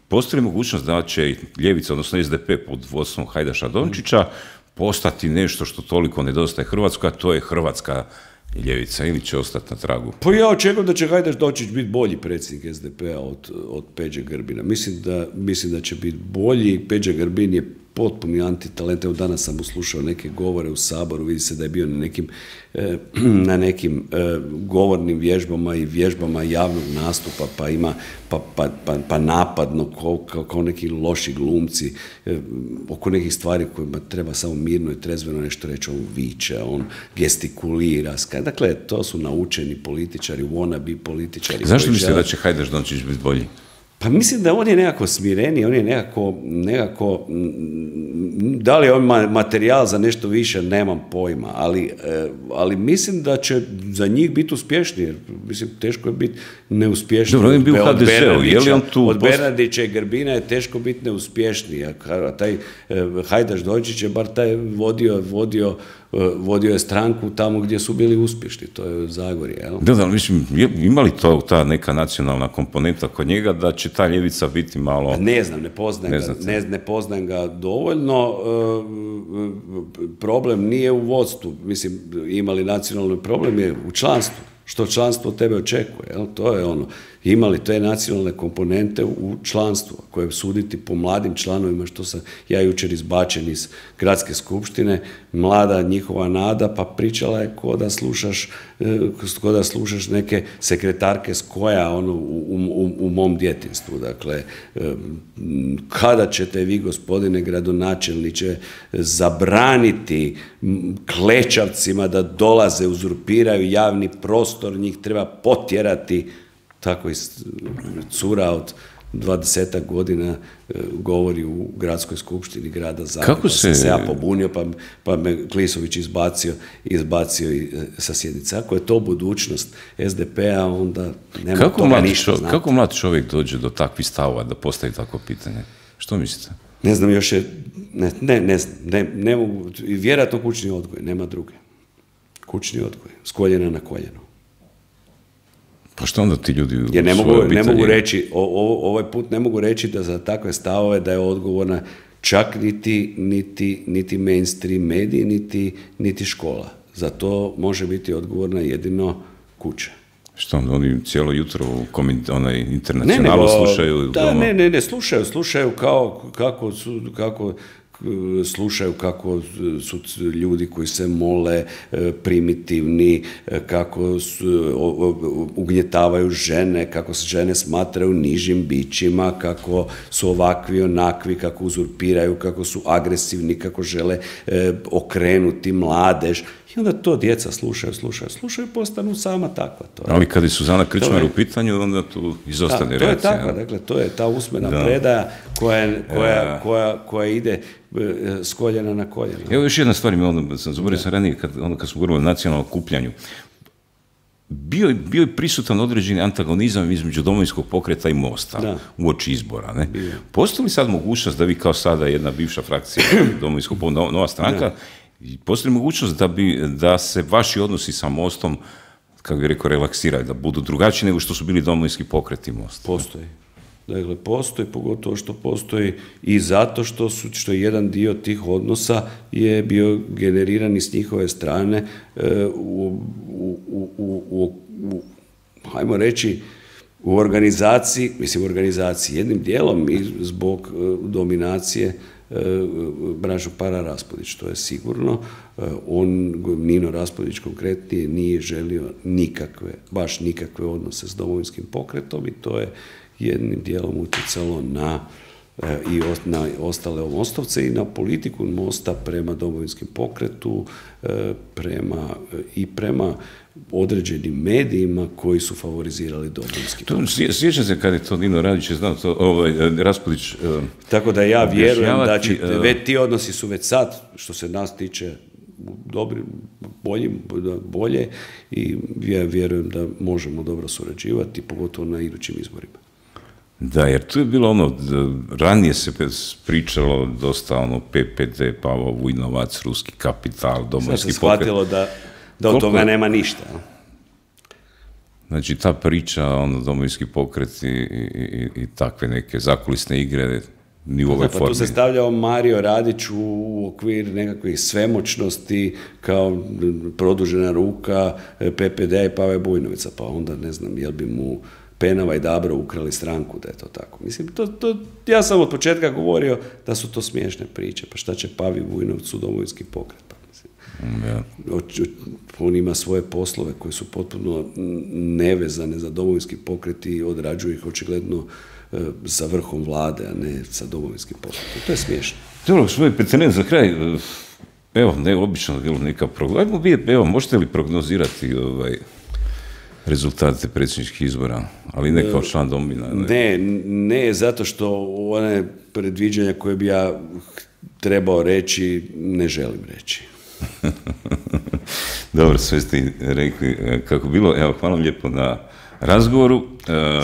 postoji mogućnost da će ljevica, odnosno SDP pod vodstvom Hajdaša Dončića postati nešto što toliko nedostaje Hrvatskoj, a to je hrvatska ljevica, ili će ostati na tragu? Pa ja očekujem da će Hajdaš Dončić biti bolji predsjednik SDP-a od Peđe Grbina. Mislim da će biti bolji. Peđa Grbin je potpuni antitalent. Evo danas sam uslušao neke govore u Saboru, vidi se da je bio na nekim govornim vježbama i vježbama javnog nastupa, pa ima pa napadno kao neki loši glumci oko nekih stvari kojima treba samo mirno i trezveno nešto reći. On viče, on gestikulira. Dakle, to su naučeni političari, wannabe političari. Zašto mislite da će Hajdaš Dončić biti bolji? Pa mislim da on je nekako smireniji, on je nekako da li je on materijal za nešto više, nemam pojma, ali mislim da će za njih biti uspješniji, jer mislim, teško je biti neuspješniji. Dobro, on je bio u HDZ-u, je li on tu... Od Bernardića i Grbina je teško biti neuspješniji, a taj Hajdaš Dončić je bar taj vodio je stranku tamo gdje su bili uspješni, to je Zagorje, jel? Da, mislim, ima li to ta neka nacionalna komponenta kod njega da će ta ljevica biti malo... Ne znam, ne poznajem ga dovoljno. Problem nije u vodstvu, mislim, imali nacionalni problem je u članstvu. Što članstvo od tebe očekuje, jel? To je ono. Imali te nacionalne komponente u članstvu, koje suditi po mladim članovima, što sam ja jučer izbačen iz gradske skupštine, mlada njihova nada, pa pričala je ko da slušaš neke sekretarke s koja u mom djetinstvu. Dakle, kada ćete vi, gospodine gradonačelniče, zabraniti klečavcima da dolaze, uzurpiraju javni prostor, njih treba potjerati. Tako i cura od 20 godina govori u gradskoj skupštini grada Zagreba. Kako se ja pobunio, pa me Klisović izbacio sa sjednice. Ako je to budućnost SDP-a, onda nema toga ništa znati. Kako mlad čovjek dođe do takvih stavova da postavi takvo pitanje? Što mislite? Ne znam, još je... Ne mogu... Vjerojatno kućni odgoj, nema druge. Kućni odgoj, s koljena na koljeno. Pa što onda ti ljudi... Jer ne mogu reći, ovaj put ne mogu reći da za takve stavove da je odgovorna čak niti mainstream mediji, niti škola. Za to može biti odgovorna jedino kuća. Što onda oni cijelo jutro internacionalno slušaju? Ne, slušaju kako slušaju kako su ljudi koji se mole primitivni, kako ugnjetavaju žene, kako se žene smatraju nižim bićima, kako su ovakvi, onakvi, kako uzurpiraju, kako su agresivni, kako žele okrenuti mladež. I onda to djeca slušaju i postanu sama takva. Ali kad je Suzana Krčmar u pitanju, onda tu izostane reakcija. To je takva, dakle, to je ta usmena predaja koja ide s koljena na koljeno. Evo još jedna stvar, sam zaboravio sam ranije, kad smo govorili o nacionalnom okupljanju, bio je prisutan određeni antagonizam između Domovinskog pokreta i Mosta uoči izbora. Ne? Postoji li sad mogućnost da vi kao sada jedna bivša frakcija Domovinskog pokreta, nova stranka, postoji mogućnost da se vaši odnosi sa Mostom, kako bih rekao, relaksiraju, da budu drugačiji nego što su bili Domovinski pokret i Most? Postoji. Dakle, postoji, pogotovo što postoji i zato što jedan dio tih odnosa je bio generiran iz njihove strane hajmo reći, u organizaciji, jednim dijelom i zbog dominacije Branko Raspudić, to je sigurno. Nino Raspudić konkretnije nije želio baš nikakve odnose s Domovinskim pokretom i to je jednim dijelom utjecalo na ostale Mostovce i na politiku Mosta prema Domovinskim pokretu i prema određenim medijima koji su favorizirali Domovinski pokret. Sjećam se kad je to Nino Radić znao, Raspudić... Tako da ja vjerujem da će ti odnosi su već sad, što se nas tiče, bolje i ja vjerujem da možemo dobro surađivati, pogotovo na idućim izborima. Da, jer tu je bilo ranije se pričalo dosta PPD, Pavao Vujnovac, ruski kapital, Domovinski pokret. Sad se shvatilo da od toga nema ništa. Znači, ta priča, Domovinski pokret i takve neke zakulisne igre, ni u ovoj formi. Tu se stavljao Mario Radić u okvir nekakvih svemoćnosti kao produžena ruka PPD i Pave Vujnovića, pa onda ne znam, jel bi mu Penava i Dabro ukrali stranku, da je to tako. Mislim, ja sam od početka govorio da su to smiješne priče, pa šta će Pavi Vujnovcu Domovinski pokret, pa mislim. On ima svoje poslove koji su potpuno nevezane za Domovinski pokret i odrađuje ih očigledno sa vrhom vlade, a ne sa Domovinskim pokretom. To je smiješno. Dobro, gospodin Peternel, za kraj, evo, neobično bilo neka progledajmo, evo, možete li prognozirati rezultate predsjedničkih izbora, ali ne kao član Domina? Ne, zato što one predviđanja koje bi ja trebao reći, ne želim reći. Dobro, sve ste rekli kako bilo. Evo, hvala vam lijepo na razgovoru.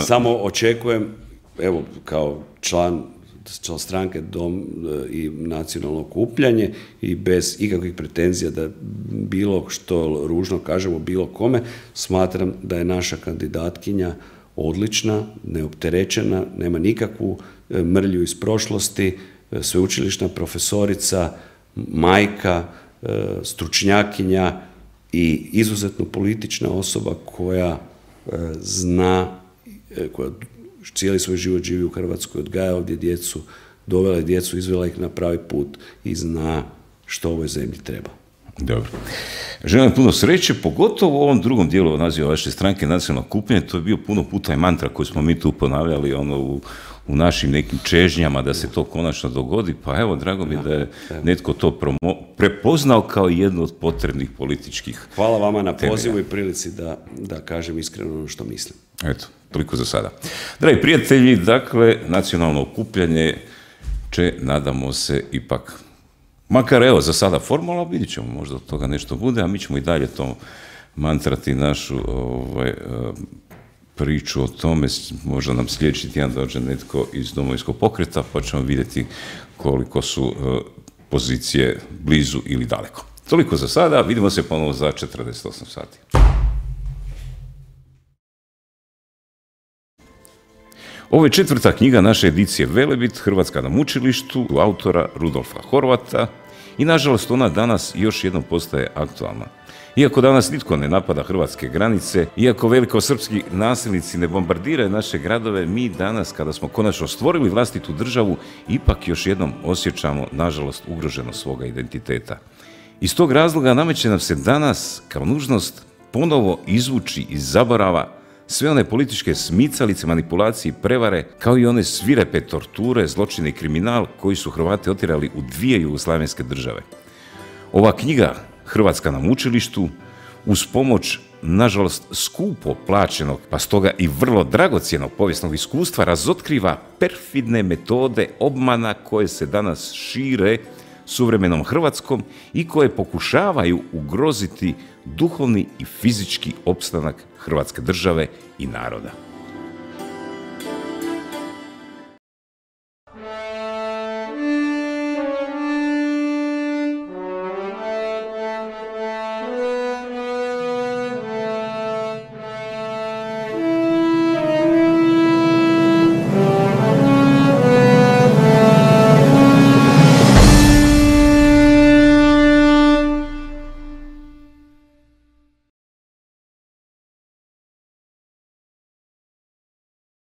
Samo očekujem, evo, kao član stranke Dom i nacionalno okupljanje i bez ikakvih pretenzija da bilo što ružno kažemo bilo kome, smatram da je naša kandidatkinja odlična, neopterećena, nema nikakvu mrlju iz prošlosti, sveučilišna profesorica, majka, stručnjakinja i izuzetno politična osoba koja zna, koja cijeli svoj život živi u Hrvatskoj, odgaja ovdje djecu, dovela je djecu, izvela ih na pravi put i zna što ovoj zemlji treba. Dobro. Želim puno sreće, pogotovo u ovom drugom dijelu naziva vaše stranke Nacionalno okupljanje. To je bio puno puta i mantra koju smo mi tu ponavljali u našim nekim čežnjama da se to konačno dogodi. Pa evo, drago mi da je netko to prepoznao kao jednu od potrebnih političkih. Hvala vama na pozivu i prilici da kažem iskreno ono što mislim. Eto, toliko za sada. Dragi prijatelji, dakle, Nacionalno okupljanje će, nadamo se, ipak, makar evo, za sada formalno, vidit ćemo, možda od toga nešto bude, a mi ćemo i dalje to mantrati našu priču o tome, možda nam sljedeći tjedan dođe netko iz Domovinskog pokreta, pa ćemo vidjeti koliko su pozicije blizu ili daleko. Toliko za sada, vidimo se ponovo za 48 sati. Ovo je 4. knjiga naše edicije Velebit, Hrvatska na mučilištu, autora Rudolfa Horvata i nažalost ona danas još jednom postaje aktualna. Iako danas nitko ne napada hrvatske granice, iako velikosrpski nasilnici ne bombardiraju naše gradove, mi danas, kada smo konačno stvorili vlastitu državu, ipak još jednom osjećamo, nažalost, ugroženost svoga identiteta. Iz tog razloga nameće nam se danas, kao nužnost, ponovo izvući iz zaborava sve one političke smicalice, manipulacije i prevare, kao i one svirepe torture, zločine i kriminal koji su Hrvate otjerali u 2 jugoslavenske države. Ova knjiga, Hrvatska na mučilištu, uz pomoć, nažalost, skupo plaćenog, pa stoga i vrlo dragocjenog povijesnog iskustva, razotkriva perfidne metode obmana koje se danas šire suvremenom Hrvatskom i koje pokušavaju ugroziti duhovni i fizički opstanak Hrvatske države i naroda.